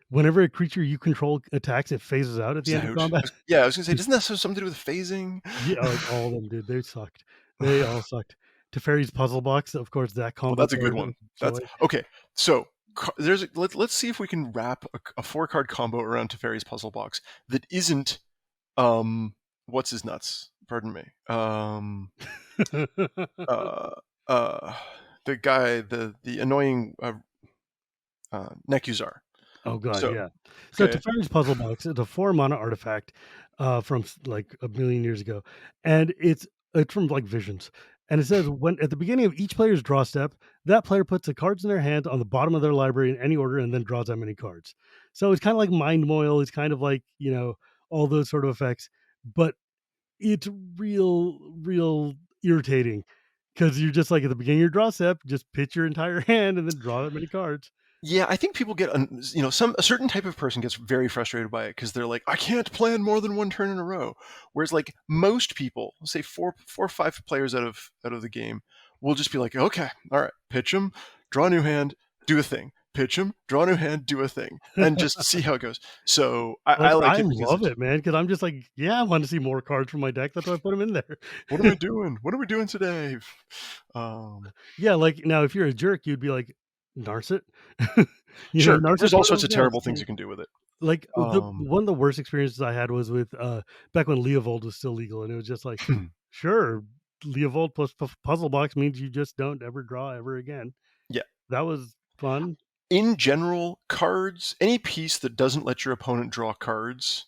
Whenever a creature you control attacks, it phases out at the end of Zout. combat. Yeah, I was gonna say, doesn't that have something to do with phasing? Yeah, like all of them did. They sucked. They all sucked. Teferi's Puzzle Box, of course, that Well, combo that's a good card one. of That's joy. okay. So let's see if we can wrap a 4 card combo around Teferi's puzzle box that isn't um what's his nuts? Pardon me. Uh uh the guy, the annoying Nekuzar. Oh god, So yeah. So okay. Teferi's puzzle box is a 4 mana artifact, from like a million years ago, and it's from like Visions, and it says when at the beginning of each player's draw step, that player puts the cards in their hand on the bottom of their library in any order, and then draws that many cards. So it's kind of like Mind Moil. It's kind of like all those sort of effects, but it's real irritating because you're just like at the beginning of your draw step, just pitch your entire hand and then draw that many cards. Yeah, I think people get, some a certain type of person gets very frustrated by it because they're like, I can't plan more than one turn in a row. Whereas, like most people, say four or five players out of the game, will just be like, okay, all right, pitch them, draw a new hand, do a thing, pitch them, draw a new hand, do a thing, and just see how it goes. So I Like, like I it because love it's it, man, because 'cause I'm just like, "Yeah, I want to see more cards from my deck, that's why I put them in there." what am I doing? What are we doing today? Um, Yeah, like, now if you're a jerk, you'd be like, "Narset?" sure, Narset there's all one of sorts them? of Yes. terrible things you can do with it. Like, the Um, one of the worst experiences I had was with, back when Leovold was still legal, and it was just like, "Sure, Leovold plus Puzzle Box means you just don't ever draw ever again." yeah. That was fun. In general, cards, any piece that doesn't let your opponent draw cards,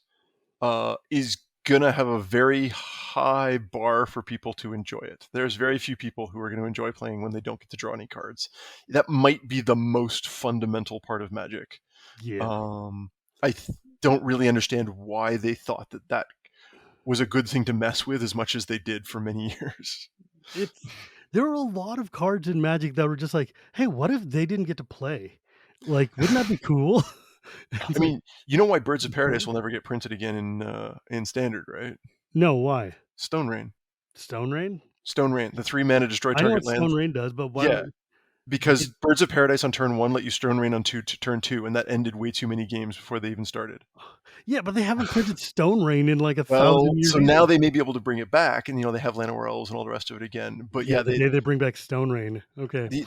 is gonna have a very high bar for people to enjoy it. There's very few people who are going to enjoy playing when they don't get to draw any cards. That might be the most fundamental part of Magic. Yeah. Um, don't really understand why they thought that was a good thing to mess with as much as they did for many years. It's There were a lot of cards in Magic that were just like, "Hey, what if they didn't get to play? Like, wouldn't that be cool?" I It's like, mean, you know why Birds of Paradise "Cool?" will never get printed again in Standard, right? No, why? Stone Rain. Stone Rain? Stone Rain, the 3 mana destroy I know target what Stone lands. Rain does, but why Yeah, would because it Birds of Paradise on turn 1 let you Stone Rain on turn 2, and that ended way too many games before they even started. Yeah, but they haven't printed Stone Rain in like Well, 1,000 years so either. now they may be able to bring it back, and they have Llanowar Elves and all the rest of it again. But Yeah, yeah, the day they bring back Stone Rain. Okay. the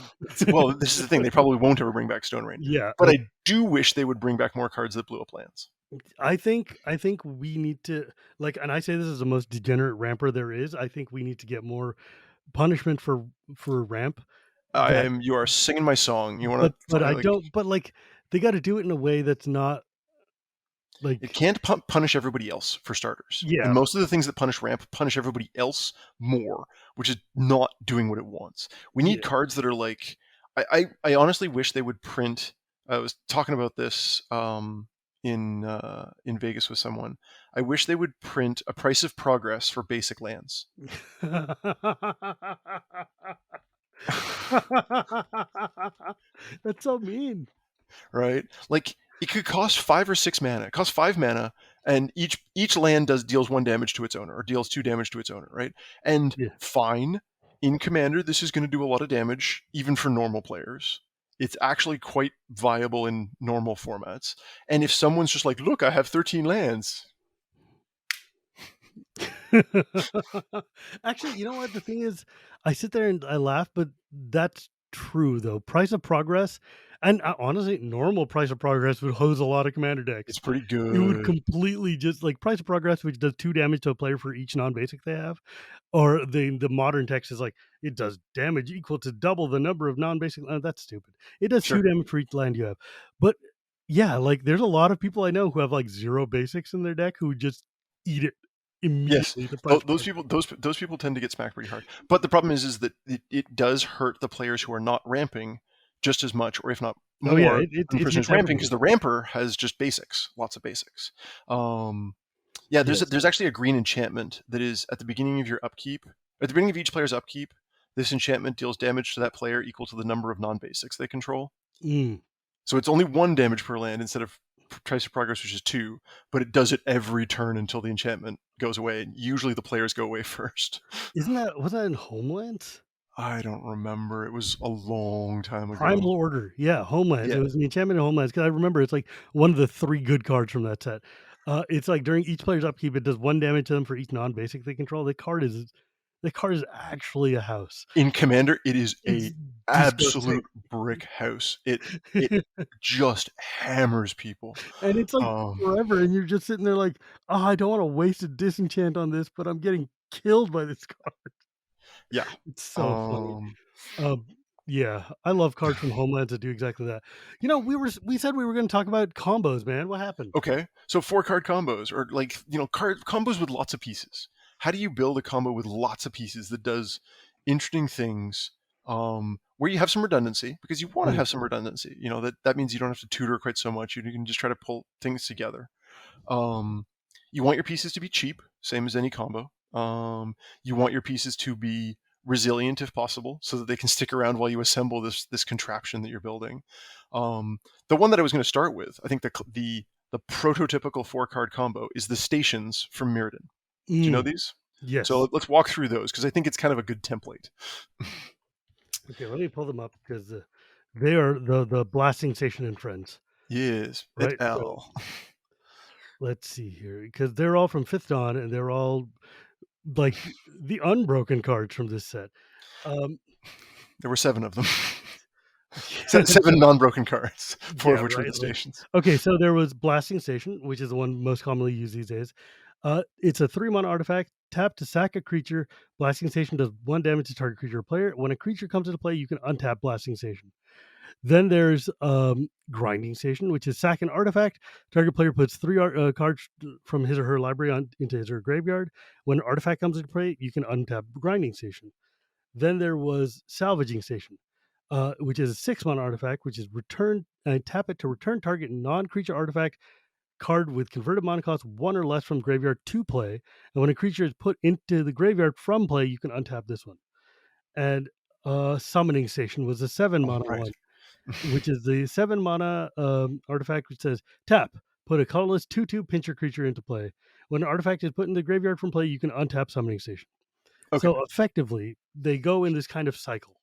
well, this is the thing, they probably won't ever bring back Stone Rain. Yeah, But I do wish they would bring back more cards that blew up lands. I think we need to, like, and I say this is the most degenerate ramper there is. I think we need to get more punishment for ramp that You are singing my song. You wanna but I like don't but, like, they gotta do it in a way that's not, it like can't punish everybody else for starters. And yeah, most of the things that punish ramp punish everybody else more, which is not doing what it wants. We need yeah. cards that are like I honestly wish they would print. I was talking about this in Vegas with someone. I wish they would print a price of progress for basic lands. That's so mean. Right? Like it could cost 5 or 6 mana. It costs 5 mana, and each land deals 1 damage to its owner, or deals 2 damage to its owner, right? And Yeah. fine, in Commander, this is going to do a lot of damage, even for normal players. It's actually quite viable in normal formats. And if someone's just like, look, I have 13 lands. Actually, you know what? The thing is, I sit there and I laugh, but that's true though. Price of Progress, and honestly, normal Price of Progress would hose a lot of commander decks. It's pretty It would good. completely just like Price of Progress, which does 2 damage to a player for each non-basic they have, or the modern text is like it does damage equal to double the number of non-basic. That's stupid. It does two Sure. damage for each land you have, but yeah, like there's a lot of people I know who have like zero basics in their deck who just eat it Yes, immediately to Price of those Progress. people, those people tend to get smacked pretty hard. But the problem is that it does hurt the players who are not ramping just as much, or if not Oh yeah, more, than the it person hits who's ramping, because everybody. the ramper has just basics, lots of basics. Yeah, Yes. there's actually a green enchantment that is at the beginning of your upkeep. At the beginning of each player's upkeep, this enchantment deals damage to that player equal to the number of non-basics they control. Mm. So it's only 1 damage per land instead of Trace of Progress, which is 2, but it does it every turn until the enchantment goes away. And usually the players go away first. Was that in Homelands? I don't remember. It was a long time Primal ago. Order. Yeah, Homelands. Yeah, It was the enchantment in Homelands because I remember it's like one of the 3 good cards from that set. It's like during each player's upkeep, it does 1 damage to them for each non-basic they control. The card is The card is actually a house. In Commander, it is It's a disgusting. absolute brick house. It just hammers people. And it's like Um, forever, and you're just sitting there like, "Oh, I don't wanna waste a disenchant on this, but I'm getting killed by this card." yeah. It's so funny. Um, Um, yeah, I love cards from Homelands that do exactly that. We said we were gonna talk about combos, man. What happened? okay, so 4 card combos, or like, card combos with lots of pieces. How do you build a combo with lots of pieces that does interesting things, where you have some redundancy, because you want to Mhm, have some redundancy. That means you don't have to tutor quite so much. You can just try to pull things together. Um, you want your pieces to be cheap, same as any combo. You want your pieces to be resilient if possible, so that they can stick around while you assemble this contraption that you're building. The one that I was going to start with, I think the prototypical 4 card combo is the stations from Mirrodin. Do you know mm, these? So yes. let's walk through those, because I think it's kind of a good template. Okay, let me pull them up because, they are the blasting station and friends, Yes, et right? So, al. let's see here, because they're all from 5th Dawn, and they're all, like, the unbroken cards from this set. Um, There were 7 of them. Seven non-broken cards, 4 yeah, of which were right, the like stations. okay, so there was Blasting Station, which is the one most commonly used these days. It's a 3-mana artifact. Tap to sack a creature. Blasting Station does 1 damage to target creature or player. When a creature comes into play, you can untap Blasting Station. Then there's Grinding Station, which is sack an artifact. Target player puts 3 cards from his or her library into his or her graveyard. When an artifact comes into play, you can untap Grinding Station. Then there was Salvaging Station, which is a 6-mana artifact, which is return tap it to return target non-creature artifact card with converted mana cost 1 or less from graveyard to play. And when a creature is put into the graveyard from play, you can untap this one. And Summoning Station was a 7 Oh, mana right. one, which is the 7 mana artifact which says tap, put a colorless 2/2 pincher creature into play. When an artifact is put in the graveyard from play, you can untap Summoning Station. Okay. So effectively, they go in this kind of cycle,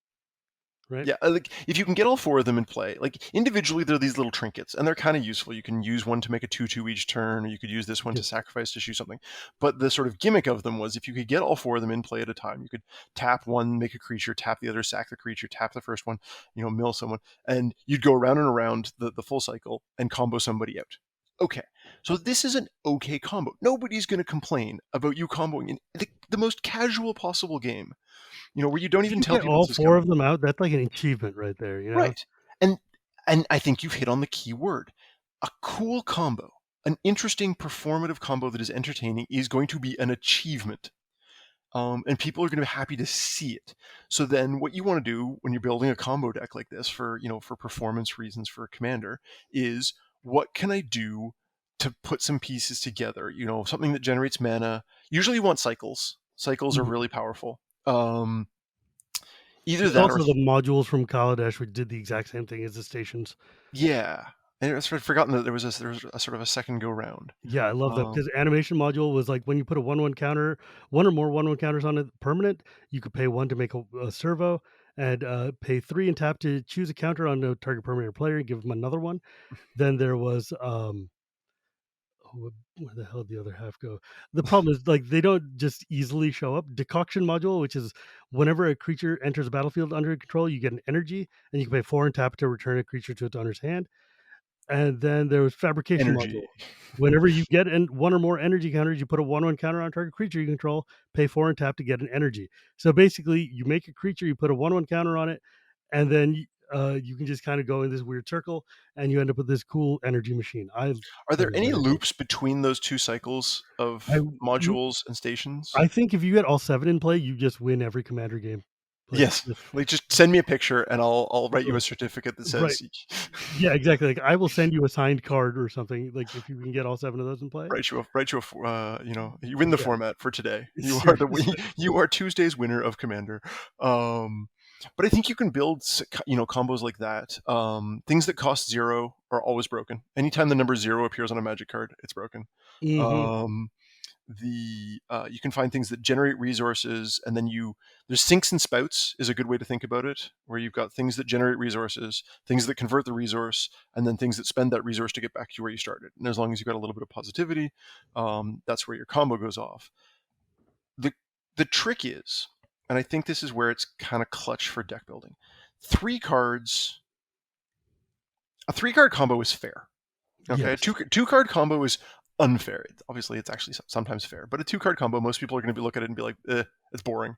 right? Yeah, like if you can get all 4 of them in play, like individually, they're these little trinkets, and they're kind of useful. You can use one to make a 2/2 each turn, or you could use this one Yeah. to sacrifice to shoot something. But the sort of gimmick of them was, if you could get all 4 of them in play at a time, you could tap one, make a creature, tap the other, sack the creature, tap the first one, mill someone, and you'd go around and around the full cycle and combo somebody out. Okay, so this is an okay combo. Nobody's going to complain about you comboing in the most casual possible game, where you don't If even you tell get people all this is 4 of coming. them out, that's like an achievement right there, you know? Right. And I think you've hit on the key word. A cool combo, an interesting performative combo that is entertaining, is going to be an achievement. And people are going to be happy to see it. So then what you want to do when you're building a combo deck like this for performance reasons for a commander is, what can I do to put some pieces together? Something that generates mana. Usually you want cycles. Cycles are Mhm. really powerful. Either There's that or also the modules from Kaladesh which did the exact same thing as the stations. yeah, and I'd forgotten that there was a sort of a second go round. Yeah, I love that Um, because animation module was like when you put a 1/1 counter, 1 or more 1/1 counters on it permanent, you could pay 1 to make a servo and, pay 3 and tap to choose a counter on a target permanent or player and give them another one. Then there was, where the hell did the other half go? The problem is, like, they don't just easily show up. Decoction module, which is whenever a creature enters a battlefield under your control, you get an energy, and you can pay 4 and tap to return a creature to its owner's hand. And then there was fabrication Energy. module. Whenever you get in 1 or more energy counters, you put a 1/1 counter on target creature you control, pay 4 and tap to get an energy. So basically, you make a creature, you put a 1/1 counter on it, and then you can just kind of go in this weird circle, and you end up with this cool energy machine. I Are there any very much. loops between those 2 cycles I of modules and stations? I think if you get all 7 in play, you just win every commander game. Like, Yes. Like, just send me a picture and I'll write you a uh, certificate that right. says Yeah, exactly. Like, I will send you a signed card or something, like, if you can get all 7 of those in play. you win the Yeah, format for today. seriously. You are Tuesday's winner of Commander. Um, but I think you can build combos like that. Things that cost 0 are always broken. Anytime the number 0 appears on a Magic card, it's broken. Mhm. Um, you can find things that generate resources, and then there's sinks and spouts is a good way to think about it, where you've got things that generate resources, things that convert the resource, and then things that spend that resource to get back to where you started. And as long as you've got a little bit of positivity, that's where your combo goes off. The trick is, and I think this is where it's kind of clutch for deck building. 3 cards, a 3 card combo is fair. Okay, a Yes. two card combo is unfair. Obviously, it's actually sometimes fair, but a 2 card combo, most people are going to be look at it and be like, it's boring.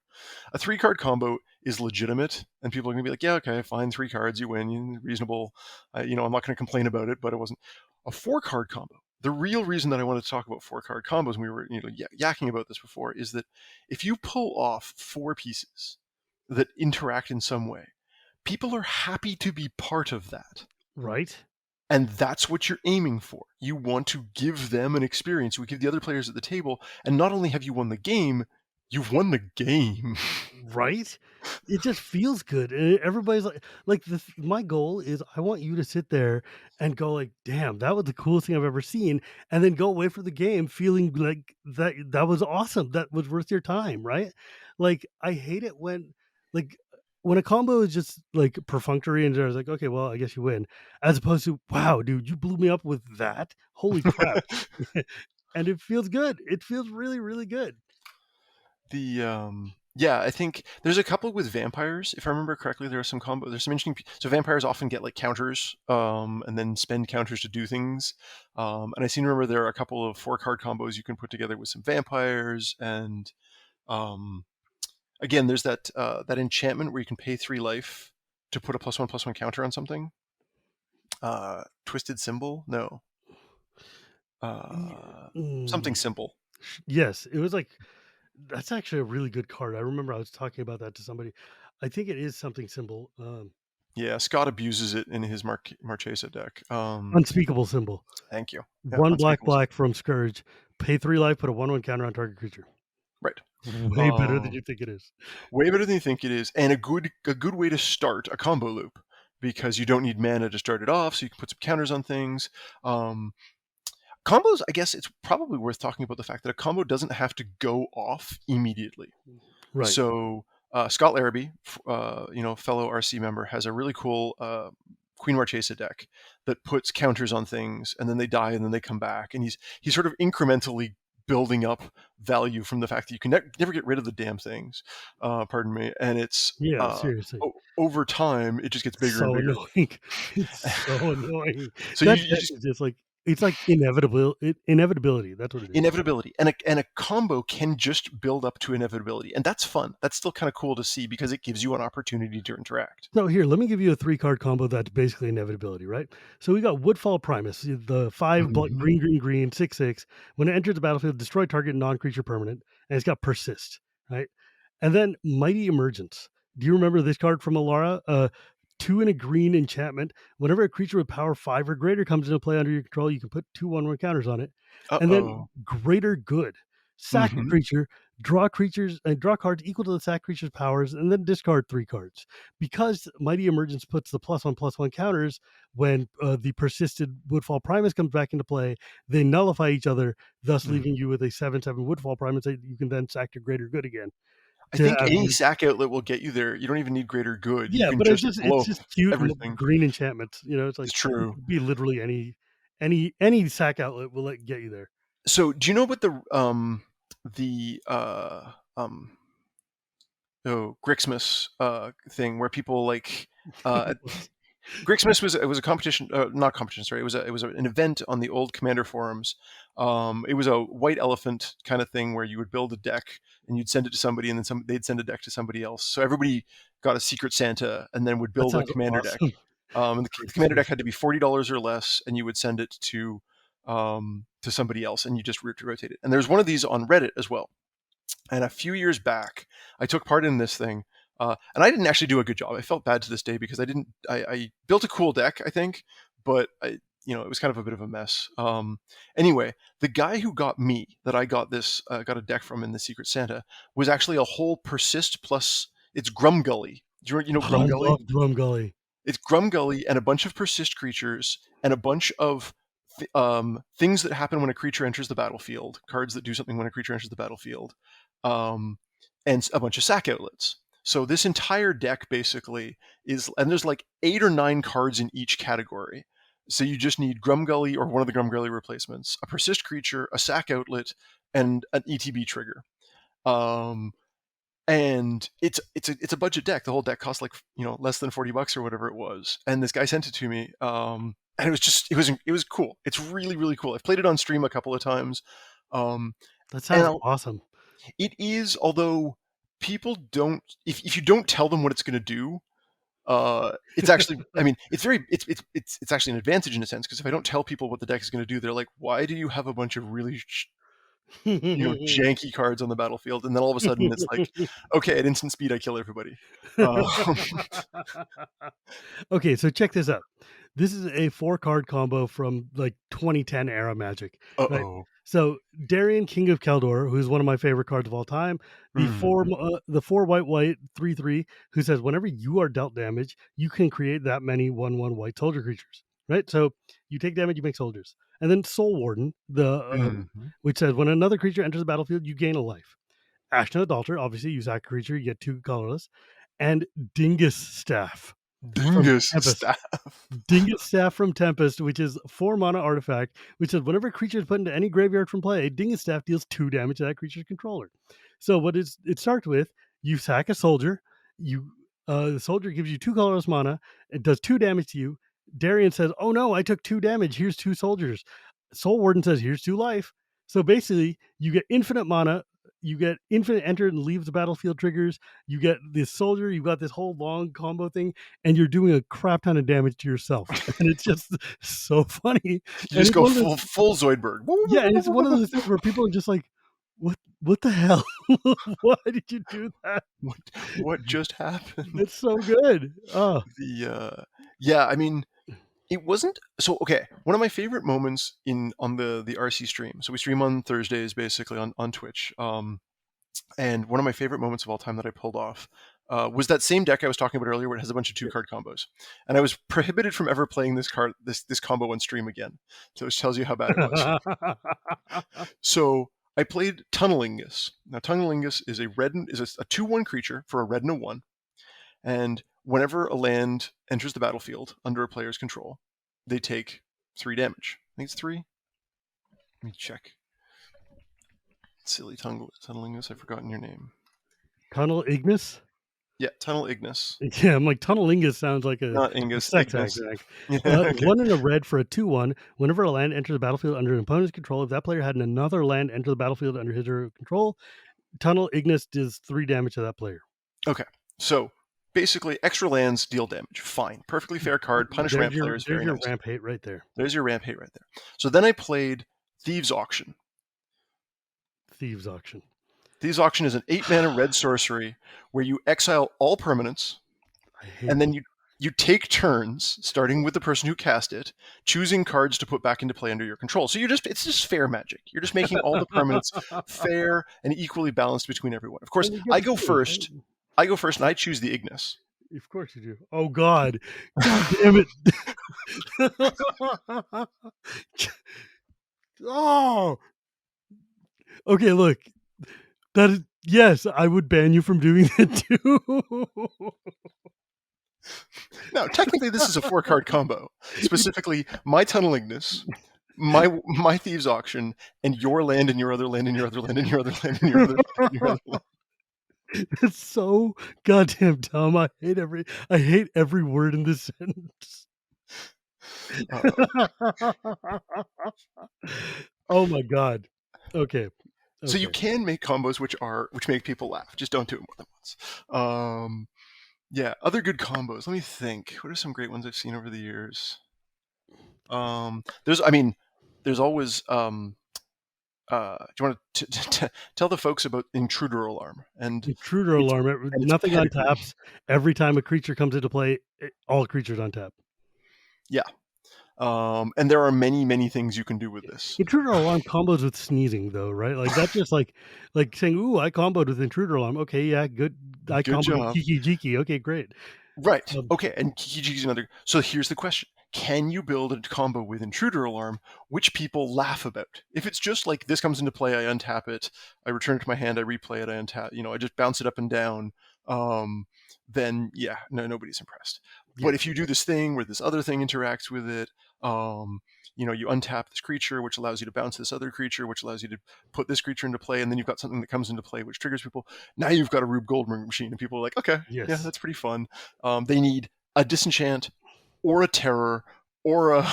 A 3 card combo is legitimate, and people are going to be like, yeah, okay, fine, 3 cards, you win, reasonable. I'm not going to complain about it, but it wasn't a 4 card combo. The real reason that I wanted to talk about 4 card combos, and we were yakking about this before, is that if you pull off 4 pieces that interact in some way, people are happy to be part of that. Right. And that's what you're aiming for. You want to give them an experience. We give the other players at the table, and not only have you won the game, you've won the game. Right? It just feels good, and everybody's my goal is I want you to sit there and go like, "Damn, that was the coolest thing I've ever seen," and then go away from the game feeling like that was awesome, that was worth your time, right? Like, I hate it like, when a combo is just, like, perfunctory and there's like, "Okay, well, I guess you win," as opposed to, "Wow, dude, you blew me up with that? Holy crap." And it feels good. It feels really, really good. Yeah, I think there's a couple with vampires. If I remember correctly, there's some interesting. So vampires often get like counters, and then spend counters to do things. And I seem to remember there are a couple of 4 card combos you can put together with some vampires, and um, again, there's that enchantment where you can pay 3 life to put a +1/+1 counter on something. Twisted Symbol? No. Ye Uh, Something mm. simple. Yes, it was like that's actually a really good card. I remember I was talking about that to somebody. I think it is something symbol. Yeah, Scott abuses it in his Marchesa deck. Unspeakable symbol. Thank you. Yeah, One black Unspeakable black Symbol. from Scourge. Pay 3 life, put a 1/1 counter on target creature. Right. Way better than Uh, you think it is. Way better than you think it is, and a good way to start a combo loop because you don't need mana to start it off, so you can put some counters on things. Um, Combos, I guess it's probably worth talking about the fact that a combo doesn't have to go off immediately. Right. So Scott Larrabee, fellow RC member, has a really cool Queen Marchesa deck that puts counters on things, and then they die, and then they come back, and he's sort of incrementally building up value from the fact that you can never get rid of the damn things. Pardon me, and it's Yeah, seriously. over time it just gets bigger and So bigger. annoying. It's so annoying. So That you deck just is just like it's like inevitability. That's what it is. inevitability, and a combo can just build up to inevitability, and that's fun. That's still kind of cool to see because it gives you an opportunity to interact. So here, let me give you a 3 card combo that's basically inevitability, right? So we got Woodfall Primus, the 5 Mhm. green, green, green, 6/6. When it enters the battlefield, destroy target non-creature permanent, and it's got persist, right? And then Mighty Emergence. Do you remember this card from Alara? 2 and a green enchantment. Whenever a creature with power 5 or greater comes into play under your control, you can put 2/1/1 counters on it. And then Uh-oh. Greater Good. Sack a Mhm. creature, draw cards equal to the sack creature's powers, and then discard 3 cards. Because Mighty Emergence puts the +1/+1 counters when the persisted Woodfall Primus comes back into play, they nullify each other, thus Mm. leaving you with a 7/7 Woodfall Primus that you can then sack to Greater Good again I to think have any your sack outlet will get you there. You don't even need greater good. You yeah, can but just it's blow just cute everything. green enchantments, it's like It's it true. could be literally any sack outlet will let get you there. So, do you know what the Grixmas thing where people like What? Grixmas was a competition, not competition. Sorry, an event on the old Commander forums. It was a white elephant kind of thing where you would build a deck and you'd send it to somebody, and then they'd send a deck to somebody else. So everybody got a Secret Santa and then would That build a sounds Commander deck. awesome. And the Commander deck had to be $40 or less, and you would send it to somebody else, and you just rotate it. And there's one of these on Reddit as well. And a few years back, I took part in this thing, and I didn't actually do a good job. I felt bad to this day because I didn't. I built a cool deck, I think, but it was kind of a bit of a mess. Anyway, the guy who got me that I got got a deck from in the Secret Santa was actually a whole persist plus. It's Grumgully. Do you know Oh, I Grumgully? love Drum Gully. It's Grumgully and a bunch of persist creatures and a bunch of things that happen when a creature enters the battlefield, cards that do something when a creature enters the battlefield, um, and a bunch of sack outlets. So this entire deck basically and there's like 8 or 9 cards in each category. So you just need Grumgully or one of the Grumgully replacements, a persist creature, a sack outlet, and an ETB trigger. and it's a budget deck. The whole deck cost like less than $40 or whatever it was. And this guy sent it to me, and it was cool. It's really really cool. I've played it on stream a couple of times, um, That and sounds awesome. it is. Although people don't, if you don't tell them what it's going to do, it's actually. I mean, it's actually an advantage in a sense, because if I don't tell people what the deck is going to do, they're like, "Why do you have a bunch of really janky cards on the battlefield?" And then all of a sudden it's like, okay, at instant speed I kill everybody. Um, Okay, so check this out. This is a 4-card combo from like 2010 era Magic, right? uh-oh. So Darien, King of Keldor, who's one of my favorite cards of all time, Mhm. the 4 white 3/3, who says whenever you are dealt damage, you can create that many 1/1 white soldier creatures, right? So you take damage, you make soldiers, and then Soul Warden, Mhm. which says when another creature enters the battlefield, you gain a life. Ashton Adulter, obviously you sack a creature, you get 2 colorless, and Dingus Staff from Dingus Tempest. staff. Dingus Staff from Tempest, which is 4 mana artifact, which says whenever a creature is put into any graveyard from play, Dingus Staff deals 2 damage to that creature's controller. So it starts with, you sack a soldier, the soldier gives you 2 colorless mana, it does 2 damage to you. Darien says, "Oh no, I took 2 damage. Here's 2 soldiers." Soul Warden says, "Here's 2 life." So basically, you get infinite mana, you get infinite enter and leave the battlefield triggers, you get this soldier, you've got this whole long combo thing, and you're doing a crap ton of damage to yourself. And it's just so funny. You And just it's go one of those, full Zoidberg. yeah, and it's one of those things where people are just like, what the hell? Why did you do that? What what just happened? It's so good. Oh, Yeah, I mean, it wasn't so okay. One of my favorite moments in on the RC stream. So we stream on Thursdays basically on Twitch. And one of my favorite moments of all time that I pulled off was that same deck I was talking about earlier, where it has a bunch of 2-card combos. And I was prohibited from ever playing this combo on stream again. So it tells you how bad it was. So I played Tunnelingus. Now Tunnelingus is a 2/1 creature for a red and a 1. And whenever a land enters the battlefield under a player's control, they take 3 damage. I think it's 3. Let me check. Silly Tunnelingus, I've forgotten your name. Tunnel Ignis? Yeah, Tunnel Ignis. Yeah, I'm like, Tunnelingus sounds like a Not Ingus, sex act. Ignis. Yeah, okay. 1 and a red for a 2/1. Whenever a land enters the battlefield under an opponent's control, if that player had another land enter the battlefield under his or her control, Tunnel Ignis does 3 damage to that player. Okay. So basically, extra lands deal damage. Fine. Perfectly fair card. Punish ramp players. There's Very your nice. ramp hate right there. There's your ramp hate right there. So then I played Thieves Auction. Thieves Auction. Thieves Auction is an 8-mana red sorcery where you exile all permanents, I hate and then you take turns, starting with the person who cast it, choosing cards to put back into play under your control. So it's just fair magic. You're just making all the permanents fair and equally balanced between everyone. Of course, And you get I to go choose, first. right? I go first, and I choose the Ignis. Of course you do. Oh God. God damn it. Oh. Okay, look. That is, yes, I would ban you from doing that too. Now, technically, this is a 4-card combo. Specifically, my Tunnel Ignis, my Thieves Auction, and your land and your other land and your other land and your other land and your other land and your other land. It's so goddamn dumb. I hate every word in this sentence. Oh my god. Okay. So you Okay. can make combos which make people laugh. Just don't do it more than once. Yeah, other good combos. Let me think. What are some great ones I've seen over the years? There's always. Do you want to tell the folks about Intruder Alarm and Intruder its alarm. and its Nothing on pedigree? taps. Every time a creature comes into play, all creatures on tap. Yeah. And there are many things you can do with this. Intruder alarm combos with sneezing though, right? Like that's just like saying, "Ooh, I comboed with intruder alarm." Okay, yeah, good. I Good comboed with job. Kiki Jiki. Okay, great. Right. Um, Okay. And Kikiji's another. So here's the question: can you build a combo with Intruder Alarm, which people laugh about? If it's just like this comes into play, I untap it, I return it to my hand, I replay it, I untap. I just bounce it up and down. Then yeah, no, nobody's impressed. yeah, But if you do this thing where this other thing interacts with it, You untap this creature, which allows you to bounce this other creature, which allows you to put this creature into play, and then you've got something that comes into play, which triggers people. Now you've got a Rube Goldberg machine, and people are like, okay, yeah, Yes. that's pretty fun. They need a disenchant, or a terror, or a,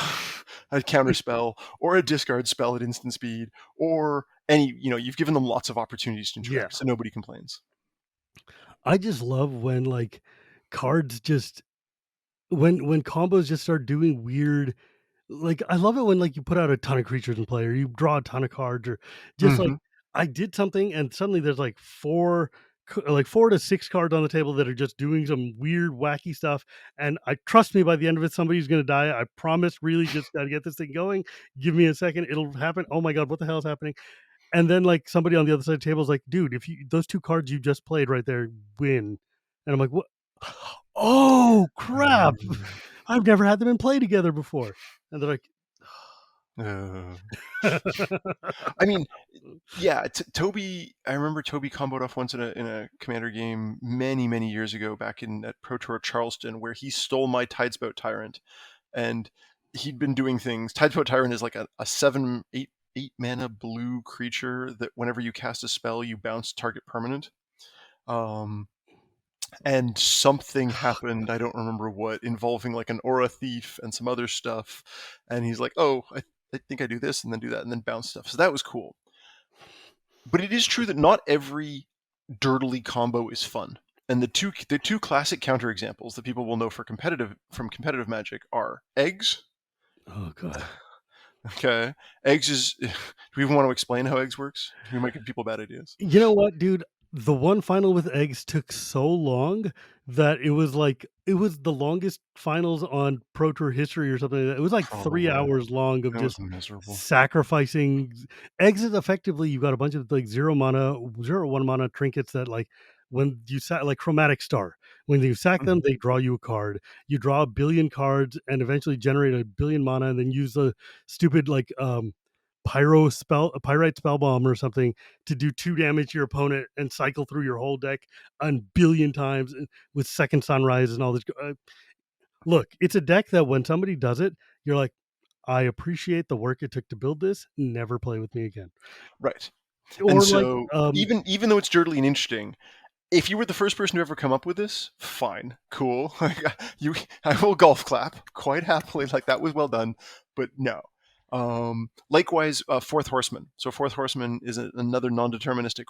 a counter spell, or a discard spell at instant speed, or any, you've given them lots of opportunities to Yeah. interact, so nobody complains. I just love when like cards just when combos just start doing weird. Like, I love it when, like, you put out a ton of creatures in play or you draw a ton of cards or just, like, Hmm. I did something and suddenly there's, like, 4 to 6 cards on the table that are just doing some weird, wacky stuff, and I trust me, by the end of it, somebody's gonna die. I promise, really just gotta get this thing going. Give me a second, it'll happen. Oh my god, what the hell is happening? And then, like, somebody on the other side of the table is like, "Dude, if you those 2 cards you just played right there win." And I'm like, "What? Oh, crap. I've never had them in play together before." And they're like, Uh, I mean, yeah, Toby. I remember Toby comboed off once in a Commander game many many years ago, back in at Pro Tour Charleston, where he stole my Tidespout Tyrant, and he'd been doing things. Tidespout Tyrant is like a 7 8 mana blue creature that whenever you cast a spell, you bounce target permanent. Um, and something happened, I don't remember what, involving like an aura thief and some other stuff, and he's like, oh, I think I do this and then do that and then bounce stuff, so that was cool. But it is true that not every dirtily combo is fun, and the two classic counter examples that people will know from competitive Magic are eggs. "Oh god." Okay, eggs is do we even want to explain how eggs works? We might give people bad ideas. You know what, dude? The one final with eggs took so long that it was like it was the longest finals on Pro Tour history or something like that. It was like 3 Probably. hours long of That was just miserable. sacrificing eggs. Is effectively you've got a bunch of like 0 mana, 0/1 mana trinkets that like when you sack like Chromatic Star, when you sack them, Mhm. they draw you a card. You draw a billion cards and eventually generate a billion mana and then use the stupid like pyrite spell bomb or something to do 2 damage to your opponent and cycle through your whole deck a billion times with second sunrise and all this. Look, it's a deck that when somebody does it, you're like, I appreciate the work it took to build this. Never play with me again. Right. And Or like, so even though it's dirtily and interesting, if you were the first person to ever come up with this, fine, cool. you, I will golf clap quite happily. Like, that was well done, but no. Likewise, Fourth Horseman. So Fourth Horseman is another non-deterministic,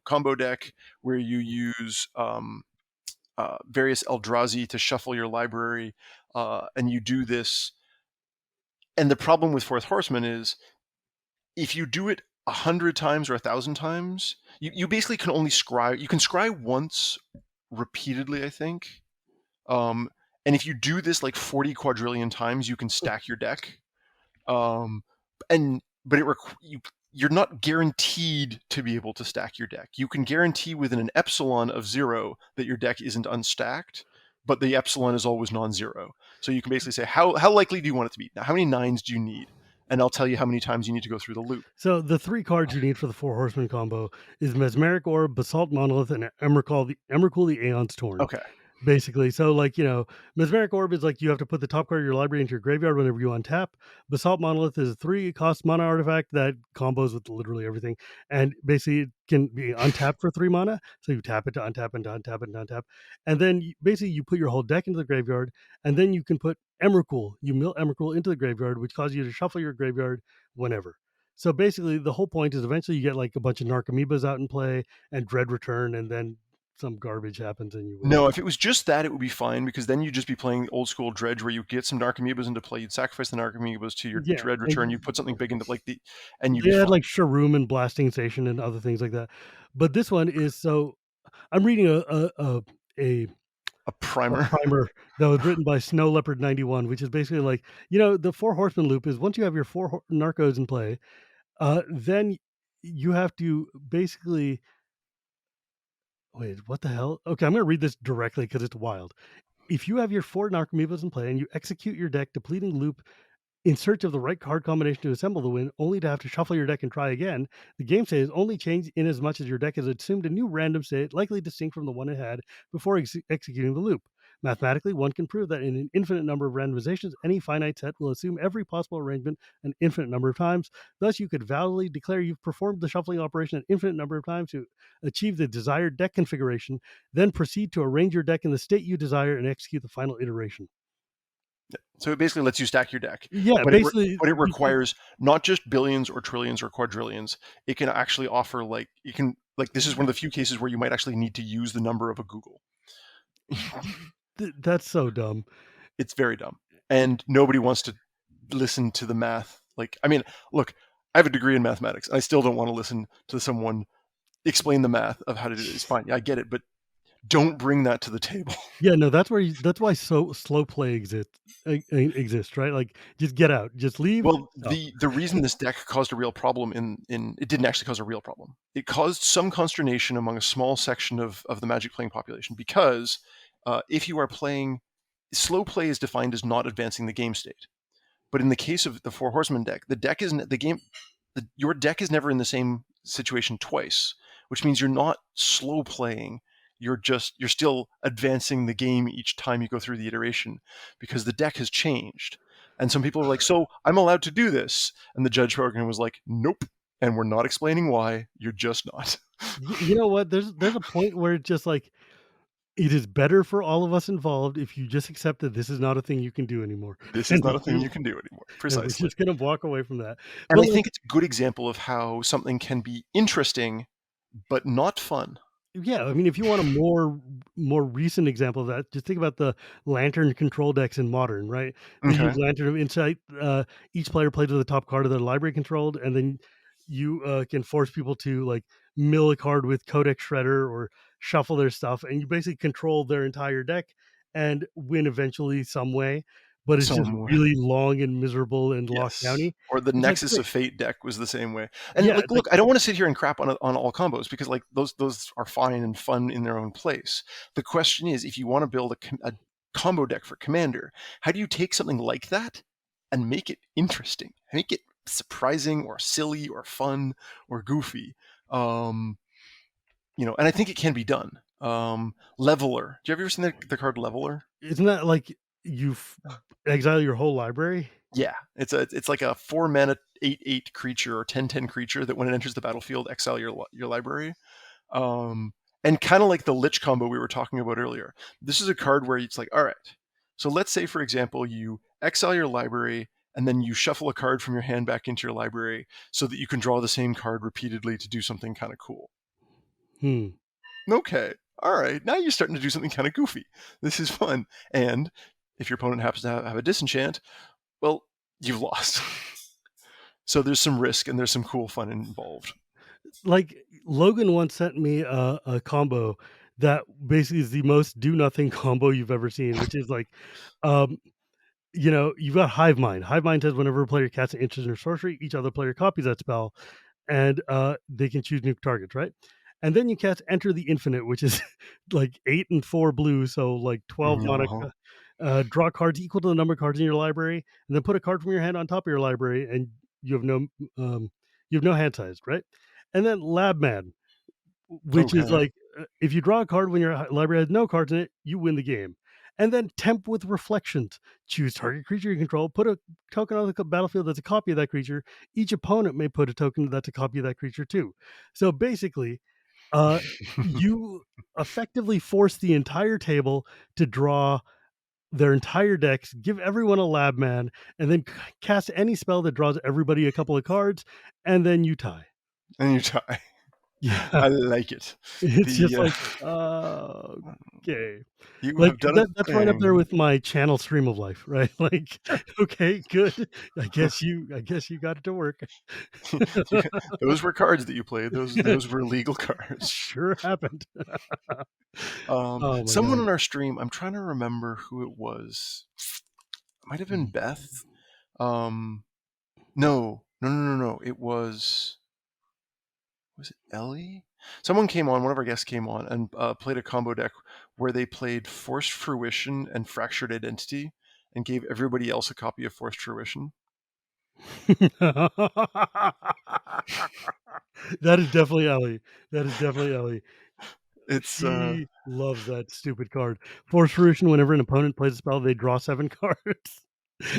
combo deck where you use various Eldrazi to shuffle your library, and you do this. And the problem with Fourth Horseman is if you do it 100 times or 1,000 times, you basically can only scry. You can scry once repeatedly, I think. And if you do this like 40 quadrillion times, you can stack your deck. Um, and but you're not guaranteed to be able to stack your deck. You can guarantee within an epsilon of 0 that your deck isn't unstacked, but the epsilon is always non-zero. So you can basically say how likely do you want it to be? Now, how many nines do you need? And I'll tell you how many times you need to go through the loop. so the 3 cards you need for the 4 horseman combo is Mesmeric Orb, Basalt Monolith, and Emrakul the Aeon's Torn. Okay. Basically, so like Mesmeric Orb is like you have to put the top card of your library into your graveyard whenever you untap. Basalt Monolith is a 3 cost mana artifact that combos with literally everything, and basically it can be untapped for 3 mana. So you tap it to untap and to untap and to untap, and then basically you put your whole deck into the graveyard, and then you can put Emrakul. You mill Emrakul into the graveyard, which causes you to shuffle your graveyard whenever. So basically, the whole point is eventually you get like a bunch of Narcomoebas out in play and Dread Return, and then some garbage happens and you win. No, if it was just that, it would be fine, because then you'd just be playing old school dredge where you get some Narcomoebas into play, you'd sacrifice the Narcomoebas to your Yeah, dread return, you put something big into and you'd be they had fine. like Sharoom and Blasting Station and other things like that. But this one is so I'm reading a A a primer. primer that was written by Snow Leopard 91, which is basically like, the Four Horsemen loop is once you have your narcos in play, then you have to basically wait, what the hell? Okay, I'm going to read this directly because it's wild. If you have your 4 Narcomoebas in play and you execute your deck depleting loop in search of the right card combination to assemble the win, only to have to shuffle your deck and try again, the game state is only changed in as much as your deck has assumed a new random state, likely distinct from the one it had before executing the loop. Mathematically, one can prove that in an infinite number of randomizations, any finite set will assume every possible arrangement an infinite number of times. Thus, you could validly declare you've performed the shuffling operation an infinite number of times to achieve the desired deck configuration, then proceed to arrange your deck in the state you desire and execute the final iteration. So it basically lets you stack your deck, Yeah, but basically, but it requires not just billions or trillions or quadrillions. It can actually offer like you can like this is one of the few cases where you might actually need to use the number of a Google. that's so dumb. It's very dumb, and nobody wants to listen to the math. Like, I mean, look, I have a degree in mathematics. I still don't want to listen to someone explain the math of how to do it. It's fine. Yeah, I get it, but don't bring that to the table. Yeah, no, that's why so slow play exists, right? Like, just get out, just leave. Well, Stop. the reason this deck caused a real problem in it didn't actually cause a real problem. It caused some consternation among a small section of the Magic playing population because if you are playing slow play is defined as not advancing the game state. But in the case of the Four Horsemen deck, your deck is never in the same situation twice, which means you're not slow playing. You're still advancing the game each time you go through the iteration because the deck has changed. And some people are like, "So I'm allowed to do this?" And the judge program was like, "Nope." And we're not explaining why. You're just not. You know what? There's a point where it's just like it is better for all of us involved if you just accept that this is not a thing you can do anymore, This is and not a thing you can do anymore. we're Precisely. just gonna walk away from that. And But I like, think it's a good example of how something can be interesting but not fun. yeah, I mean, if you want a more recent example of that, just think about the Lantern control decks in Modern, right? They use Okay. Lantern of Insight. Each player plays with the top card of their library controlled, and then you can force people to like mill a card with Codex Shredder or shuffle their stuff, and you basically control their entire deck and win eventually some way. But it's just Somewhere. really long and miserable and lost Yes. county. Or the It's like Nexus great, of Fate deck was the same way. And yeah, like, it's like look, I don't want to sit here and crap on all combos because like those are fine and fun in their own place. The question is, if you want to build a combo deck for Commander, how do you take something like that and make it interesting, make it surprising or silly or fun or goofy? Um, and I think it can be done. Leveler. Do you ever seen the card Leveler? isn't that like you exile your whole library? Yeah, it's like a 4 mana 8/8 creature or 10/10 creature that when it enters the battlefield, exile your library. And kind of like the Lich combo we were talking about earlier. This is a card where it's like, all right. So let's say, for example, you exile your library and then you shuffle a card from your hand back into your library so that you can draw the same card repeatedly to do something kind of cool. Hmm. Okay, all right. Now you're starting to do something kind of goofy. This is fun. And if your opponent happens to have a disenchant, well, you've lost. So there's some risk and there's some cool fun involved. Like Logan once sent me a combo that basically is the most do nothing combo you've ever seen, which is like, um, you've got Hive Mind. Hive Mind says whenever a player casts an instant or sorcery, each other player copies that spell, and they can choose new targets, right? And then you cast Enter the Infinite, which is like 8 and 4 blue, so like 12 mana. No. Draw cards equal to the number of cards in your library, and then put a card from your hand on top of your library, and you have no um, hand sized, right? And then Lab Man, which is Okay. like if you draw a card when your library has no cards in it, you win the game. And then Temp with Reflections. Choose target creature you control, put a token on the battlefield that's a copy of that creature. Each opponent may put a token that's a copy of that creature too. So basically, uh, you effectively force the entire table to draw their entire decks, give everyone a lab man, and then cast any spell that draws everybody a couple of cards, and then you tie. And you tie. Yeah. I like it. It's just The like, okay. You Like, have done a that's right up there thing. with my channel stream of life, right? Like, okay, good. I guess you got it to work. Those were cards that you played. Those were legal cards. Sure happened. Oh my Someone god. on our stream, I'm trying to remember who it was. It might have been Beth. Um, no, no, no, no, no. It was it Ellie? Someone came on, one of our guests came on and played a combo deck where they played Forced Fruition and Fractured Identity and gave everybody else a copy of Forced Fruition. That is definitely Ellie. That is definitely Ellie. It's She loves that stupid card. Force Fruition, whenever an opponent plays a spell, they draw 7 cards.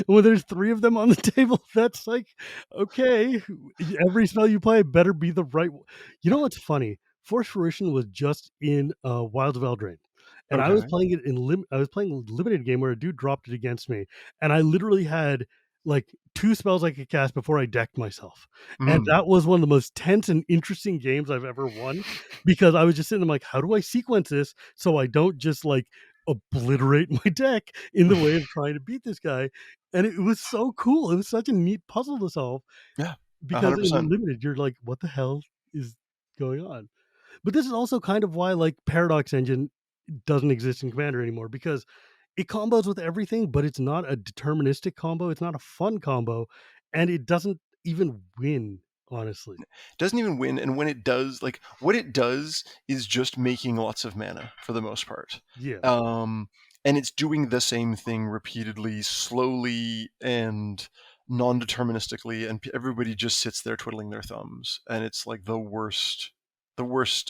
When there's 3 of them on the table, that's like, okay, every spell you play better be the right one. You know what's funny? Force Fruition was just in, Wilds of Eldraine, and I was okay. playing it in I was playing a limited game where a dude dropped it against me, and I literally had, like, 2 spells I could cast before I decked myself, and Mm. that was one of the most tense and interesting games I've ever won, because I was just sitting there like, "How do I sequence this so I don't just, like, obliterate my deck in the way of trying to beat this guy?" And it was so cool. It was such a neat puzzle to solve Yeah, because in 100%. limited, you're like, "What the hell is going on?" But this is also kind of why, like, Paradox Engine doesn't exist in Commander anymore because it combos with everything, but it's not a deterministic combo, it's not a fun combo, and it doesn't even win, honestly. Doesn't even win, and when it does, like, what it does is just making lots of mana for the most part. Yeah. Um, and it's doing the same thing repeatedly, slowly, and non-deterministically, and everybody just sits there twiddling their thumbs, and it's like the worst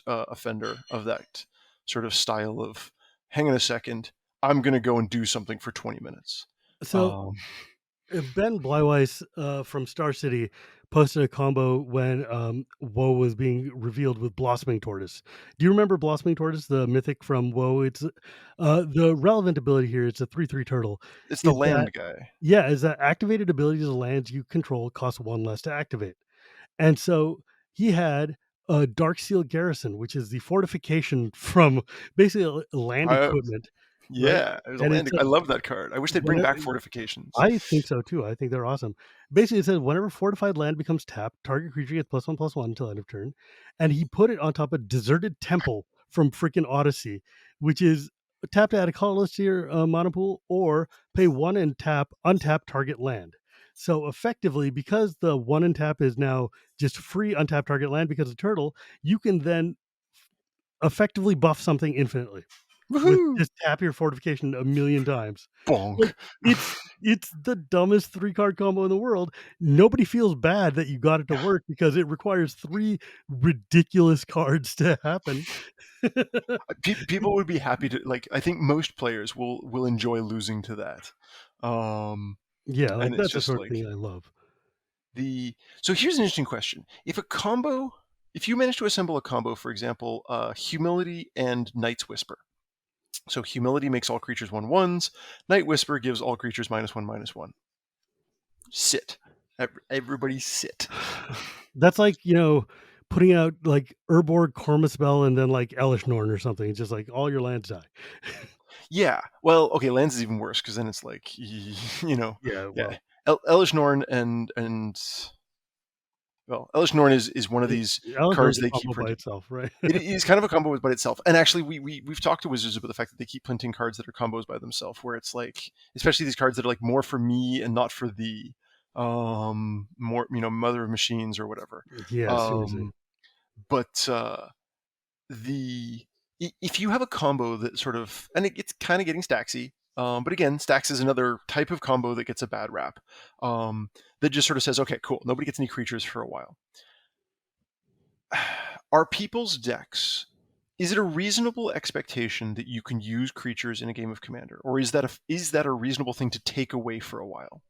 offender of that sort of style of, hang on a second, I'm gonna go and do something for 20 minutes. So Um, Ben Blyweiss from Star City posted a combo when Woe was being revealed with Blossoming Tortoise. Do you remember Blossoming Tortoise, the mythic from Woe? It's the relevant ability here. It's a 3/3 turtle. it's the Is that land guy. yeah? Is that activated abilities of lands you control cost 1 less to activate? And so he had a Dark Seal Garrison, which is the fortification from basically land I, equipment, right? yeah, it was a And it land. I says love that card. I wish they'd bring whenever back fortifications. I think so too. I think they're awesome. Basically, it says whenever fortified land becomes tapped, target creature gets +1/+1 until end of turn. And he put it on top of Deserted Temple from freaking Odyssey, which is tap to add a colorless to your mana pool or pay 1 and tap, untap target land. So effectively, because the 1 and tap is now just free untap target land because of Turtle, you can then effectively buff something infinitely with Woohoo! just tap your fortification a million times. Like, Bonk. it's the dumbest 3-card combo in the world. Nobody feels bad that you got it to Yeah. work because it requires 3 ridiculous cards to happen. People would be happy to, like, I think most players will enjoy losing to that. Um, Yeah, and like, it's that's the just sort of like thing I love. the so here's an interesting question. If you manage to assemble a combo, for example, Humility and Night's Whisper. So Humility makes all creatures 1/1s, Night Whisper gives all creatures -1/-1. Sit. Everybody sit. That's like, putting out, like, Urborg, Cormorspell, and then, like, Elish Norn or something. It's just like all your lands die. Yeah. Well, okay, lands is even worse because then it's like, Yeah, yeah. well, Elish Norn and well, Elish Norn is one of it these Elish cards Norn's a they keep combo by printing. itself, right? It is kind of a combo by itself. And actually, we've talked to Wizards about the fact that they keep printing cards that are combos by themselves, where it's like, especially these cards that are like more for me and not for thee, more Mother of Machines or whatever. Yeah, seriously. Um, but the if you have a combo that sort of, and it's kind of getting stacksy, but again, stacks is another type of combo that gets a bad rap, um, that just sort of says, okay, cool, nobody gets any creatures for a while. Are people's decks, is it a reasonable expectation that you can use creatures in a game of Commander, or is that a reasonable thing to take away for a while?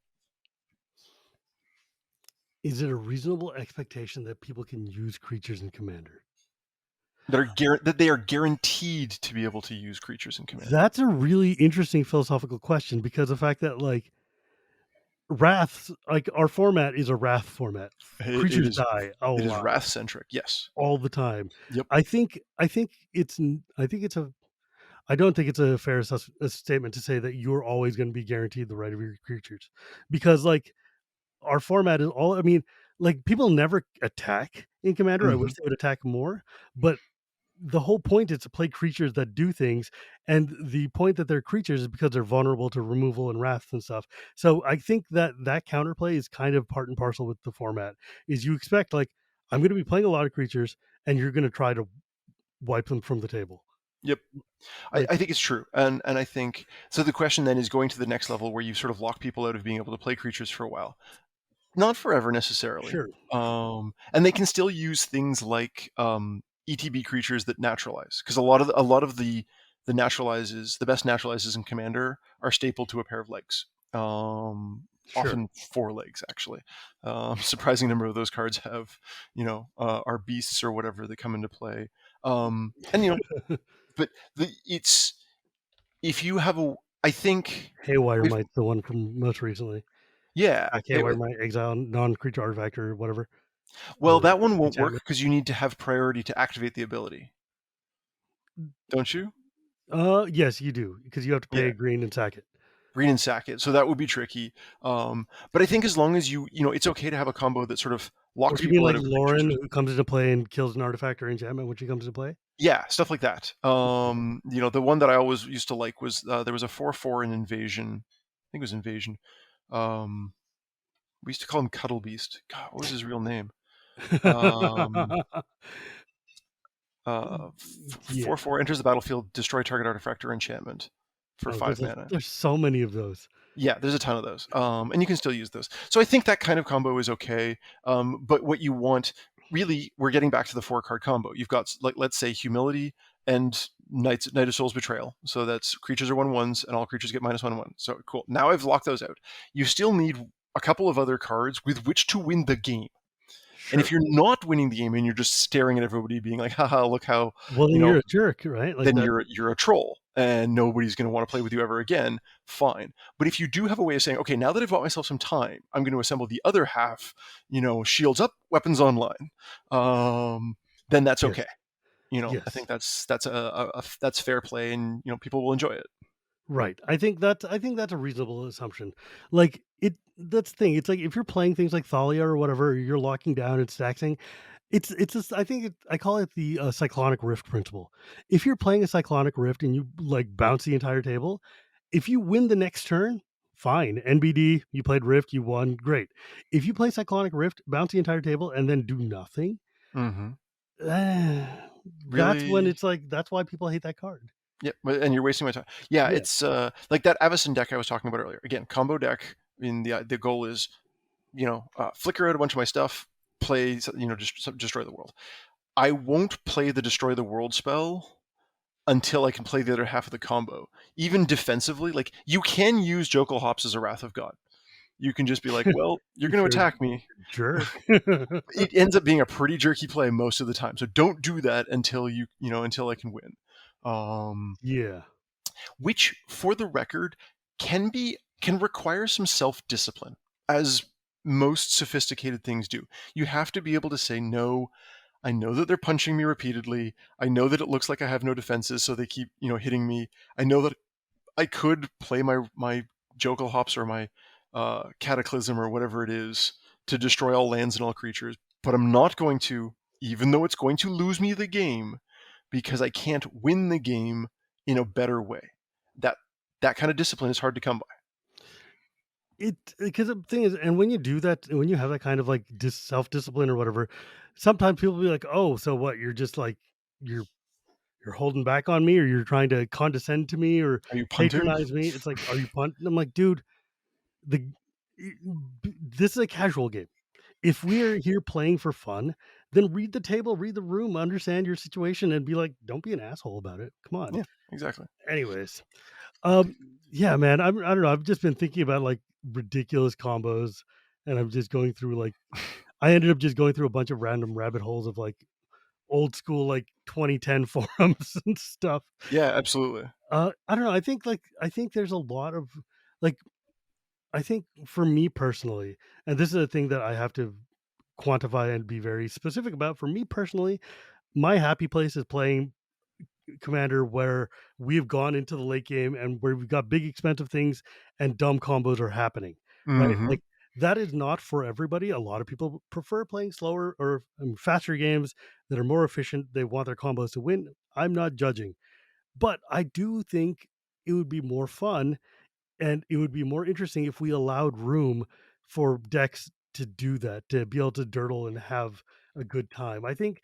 Is it a reasonable expectation that people can use creatures in Commander? That they are guaranteed to be able to use creatures in Commander. That's a really interesting philosophical question because the fact that, like, wraths, like, our format is a wrath format. It Creatures is die a it is lot, wrath centric. Yes. all the time. Yep. I don't think it's a fair a statement to say that you're always gonna be guaranteed the right of your creatures because, like, our format is all I mean, like, people never attack in Commander. I Hmm. wish they would attack more, but the whole point is to play creatures that do things, and the point that they're creatures is because they're vulnerable to removal and wrath and stuff. So I think that that counterplay is kind of part and parcel with the format. Is you expect like I'm going to be playing a lot of creatures, and you're going to try to wipe them from the table. Yep. Like I think it's true, and I think so. The question then is going to the next level where you sort of lock people out of being able to play creatures for a while, not forever necessarily. sure, And they can still use things like ETB creatures that naturalize, because a lot of the naturalizes, the best naturalizes in Commander are stapled to a pair of legs. Sure. Often 4 legs, actually. Surprising number of those cards have, are beasts or whatever that come into play. And but it's if you have a, I think, Haywire if Might's the one from most recently. yeah, Haywire Might, exile non-creature artifact or whatever, well, or that one won't work enchantment. because you need to have priority to activate the ability, don't you? Yes, you do, because you have to pay Yeah. a green and sack it. Green and sack it. So that would be tricky. But I think as long as it's okay to have a combo that sort of Or locks do you mean people out like of creatures. Lauren, who comes into play and kills an artifact or enchantment when she comes into play? Yeah, stuff like that. The one that I always used to like was there was a 4/4 in Invasion. I think it was Invasion. Um, we used to call him Cuddle Beast. God, what was his real name? Um, Yeah. 4/4 enters the battlefield, destroy target artifact or enchantment for Oh, 5 mana. there's so many of those. Yeah, there's a ton of those, and you can still use those. So I think that kind of combo is okay. But what you want, really, we're getting back to the 4 card combo. You've got, like, let's say, Humility and Knight of Souls Betrayal. So that's creatures are 1/1s, and all creatures get -1/1. So cool. Now I've locked those out. You still need a couple of other cards with which to win the game. And if Sure. you're not winning the game and you're just staring at everybody, being like, "Haha, look how," Well, you then know, you're a jerk, right? Like then that. you're a troll and nobody's going to want to play with you ever again. Fine. But if you do have a way of saying, okay, now that I've bought myself some time, I'm going to assemble the other half, shields up, weapons online, then that's Yes. okay. I think Yes. that's fair play, and people will enjoy it. Right. I think that's a reasonable assumption. Like that's the thing. It's like if you're playing things like Thalia or whatever, you're locking down and staxing. It's just I think I call it the cyclonic rift principle. If you're playing a cyclonic rift and you like bounce the entire table, if you win the next turn, fine. NBD, you played rift, you won, great. If you play cyclonic rift, bounce the entire table, and then do nothing, Hmm. that's when Really? it's like that's why people hate that card. Yeah, and you're wasting my time. Yeah, Yeah, it's like that Avacyn deck I was talking about earlier. Again, combo deck. I mean, the goal is, flicker out a bunch of my stuff, play, just destroy the world. I won't play the destroy the world spell until I can play the other half of the combo. Even defensively, like, you can use Jokal Hops as a Wrath of God. You can just be like, well, you're if going to you're a attack me. jerk. It ends up being a pretty jerky play most of the time. So don't do that until until I can win. Yeah. Which, for the record, can require some self-discipline, as most sophisticated things do. You have to be able to say, no, I know that they're punching me repeatedly. I know that it looks like I have no defenses, so they keep, hitting me. I know that I could play my Jokal Hops or my Cataclysm or whatever it is to destroy all lands and all creatures, but I'm not going to, even though it's going to lose me the game, because I can't win the game in a better way. That that kind of discipline is hard to come by. It because the thing is, and when you do that, when you have that kind of like self discipline or whatever, sometimes people be like, "Oh, so what? You're just like you're you're holding back on me, or you're trying to condescend to me, or Are you punting? patronize me." It's like, "Are you punt?" I'm like, "Dude, the this is a casual game. If we're here playing for fun, then read the table, read the room, understand your situation, and be like, don't be an asshole about it. Come on." Yeah, exactly. Anyways, um, yeah, man, I don't know. I've just been thinking about like ridiculous combos, and I'm just going through like I ended up just going through a bunch of random rabbit holes of like old school like 2010 forums and stuff. Yeah, absolutely. I don't know. I think there's a lot of like I think for me personally, and this is a thing that I have to quantify and be very specific about. For me personally, my happy place is playing Commander where we've gone into the late game and where we've got big expensive things and dumb combos are happening, right? Hmm. Like that is not for everybody. A lot of people prefer playing slower or faster games that are more efficient. They want their combos to win. I'm not judging, but I do think it would be more fun and it would be more interesting if we allowed room for decks to do that, to be able to dirtle and have a good time. I think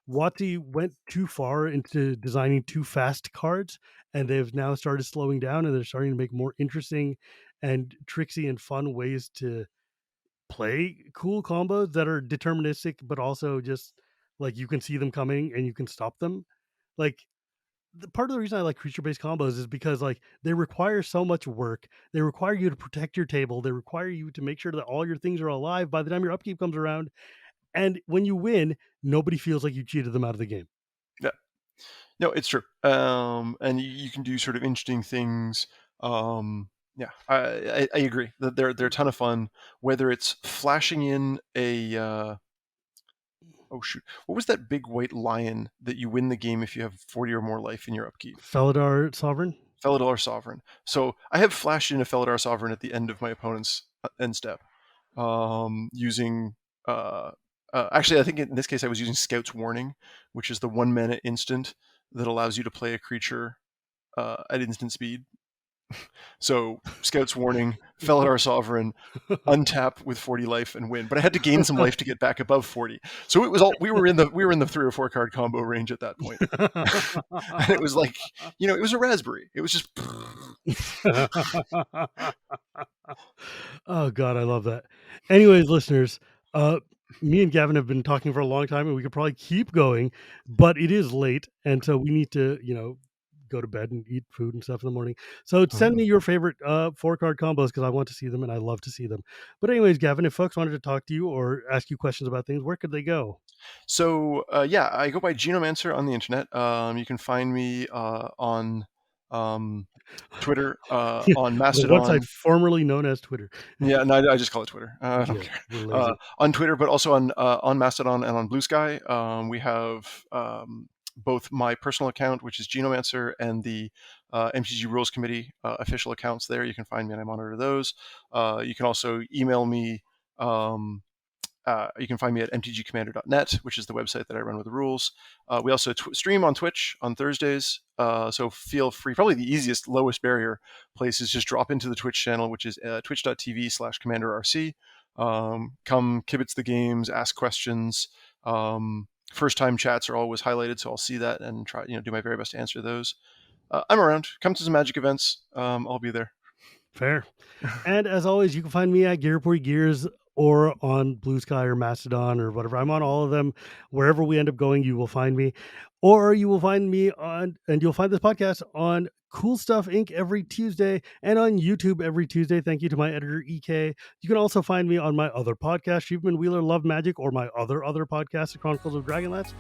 Wati went too far into designing too fast cards, and they've now started slowing down and they're starting to make more interesting and tricksy and fun ways to play cool combos that are deterministic, but also just like you can see them coming and you can stop them. Like part of the reason I like creature based combos is because like they require so much work. They require you to protect your table. They require you to make sure that all your things are alive by the time your upkeep comes around. And when you win, nobody feels like you cheated them out of the game. Yeah. No, it's true. And you can do sort of interesting things. Yeah, I agree that they're a ton of fun. Whether it's flashing in a oh shoot, what was that big white lion that you win the game if you have 40 or more life in your upkeep? Felidar Sovereign? Felidar Sovereign. So I have flashed in a Felidar Sovereign at the end of my opponent's end step, using. Actually, I think in this case I was using Scout's Warning, which is the 1 mana instant that allows you to play a creature at instant speed. So Scout's Warning, Felidar Sovereign, untap with 40 life and win. But I had to gain some life to get back above 40. So it was all we were in the 3 or 4 card combo range at that point. And it was like, it was a raspberry. It was just Oh God, I love that. Anyways, listeners, me and Gavin have been talking for a long time and we could probably keep going, but it is late. And so we need to, go to bed and eat food and stuff in the morning. So send me your favorite 4 card combos because I want to see them and I love to see them. But anyways, Gavin, if folks wanted to talk to you or ask you questions about things, where could they go? So yeah, I go by Genomancer on the internet. You can find me on Twitter, on The Mastodon. website formerly known as Twitter. Yeah, no, I just call it Twitter. I don't Yeah, care. we're lazy. On Twitter, but also on Mastodon and on Blue Sky. We have both my personal account, which is Genomancer, and the MTG Rules Committee official accounts there. You can find me and I monitor those. You can also email me. You can find me at mtgcommander.net, which is the website that I run with the rules. We also stream on Twitch on Thursdays, so feel free. Probably the easiest, lowest barrier place is just drop into the Twitch channel, which is twitch.tv/commanderrc. Come kibitz the games, ask questions. First time chats are always highlighted, so I'll see that and try, do my very best to answer those. I'm around. Come to some Magic events. I'll be there. Fair. And as always, you can find me at Gearpuri Gears or on Blue Sky or Mastodon or whatever. I'm on all of them. Wherever we end up going, you will find me. Or you will find me on, and you'll find this podcast on Cool Stuff Inc. every Tuesday and on YouTube every Tuesday. Thank you to my editor, EK. You can also find me on my other podcast, Sheepman Wheeler Love Magic, or my other podcast, The Chronicles of Dragonlance.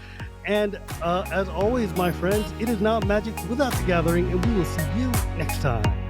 And as always, my friends, it is not magic without the gathering, and we will see you next time.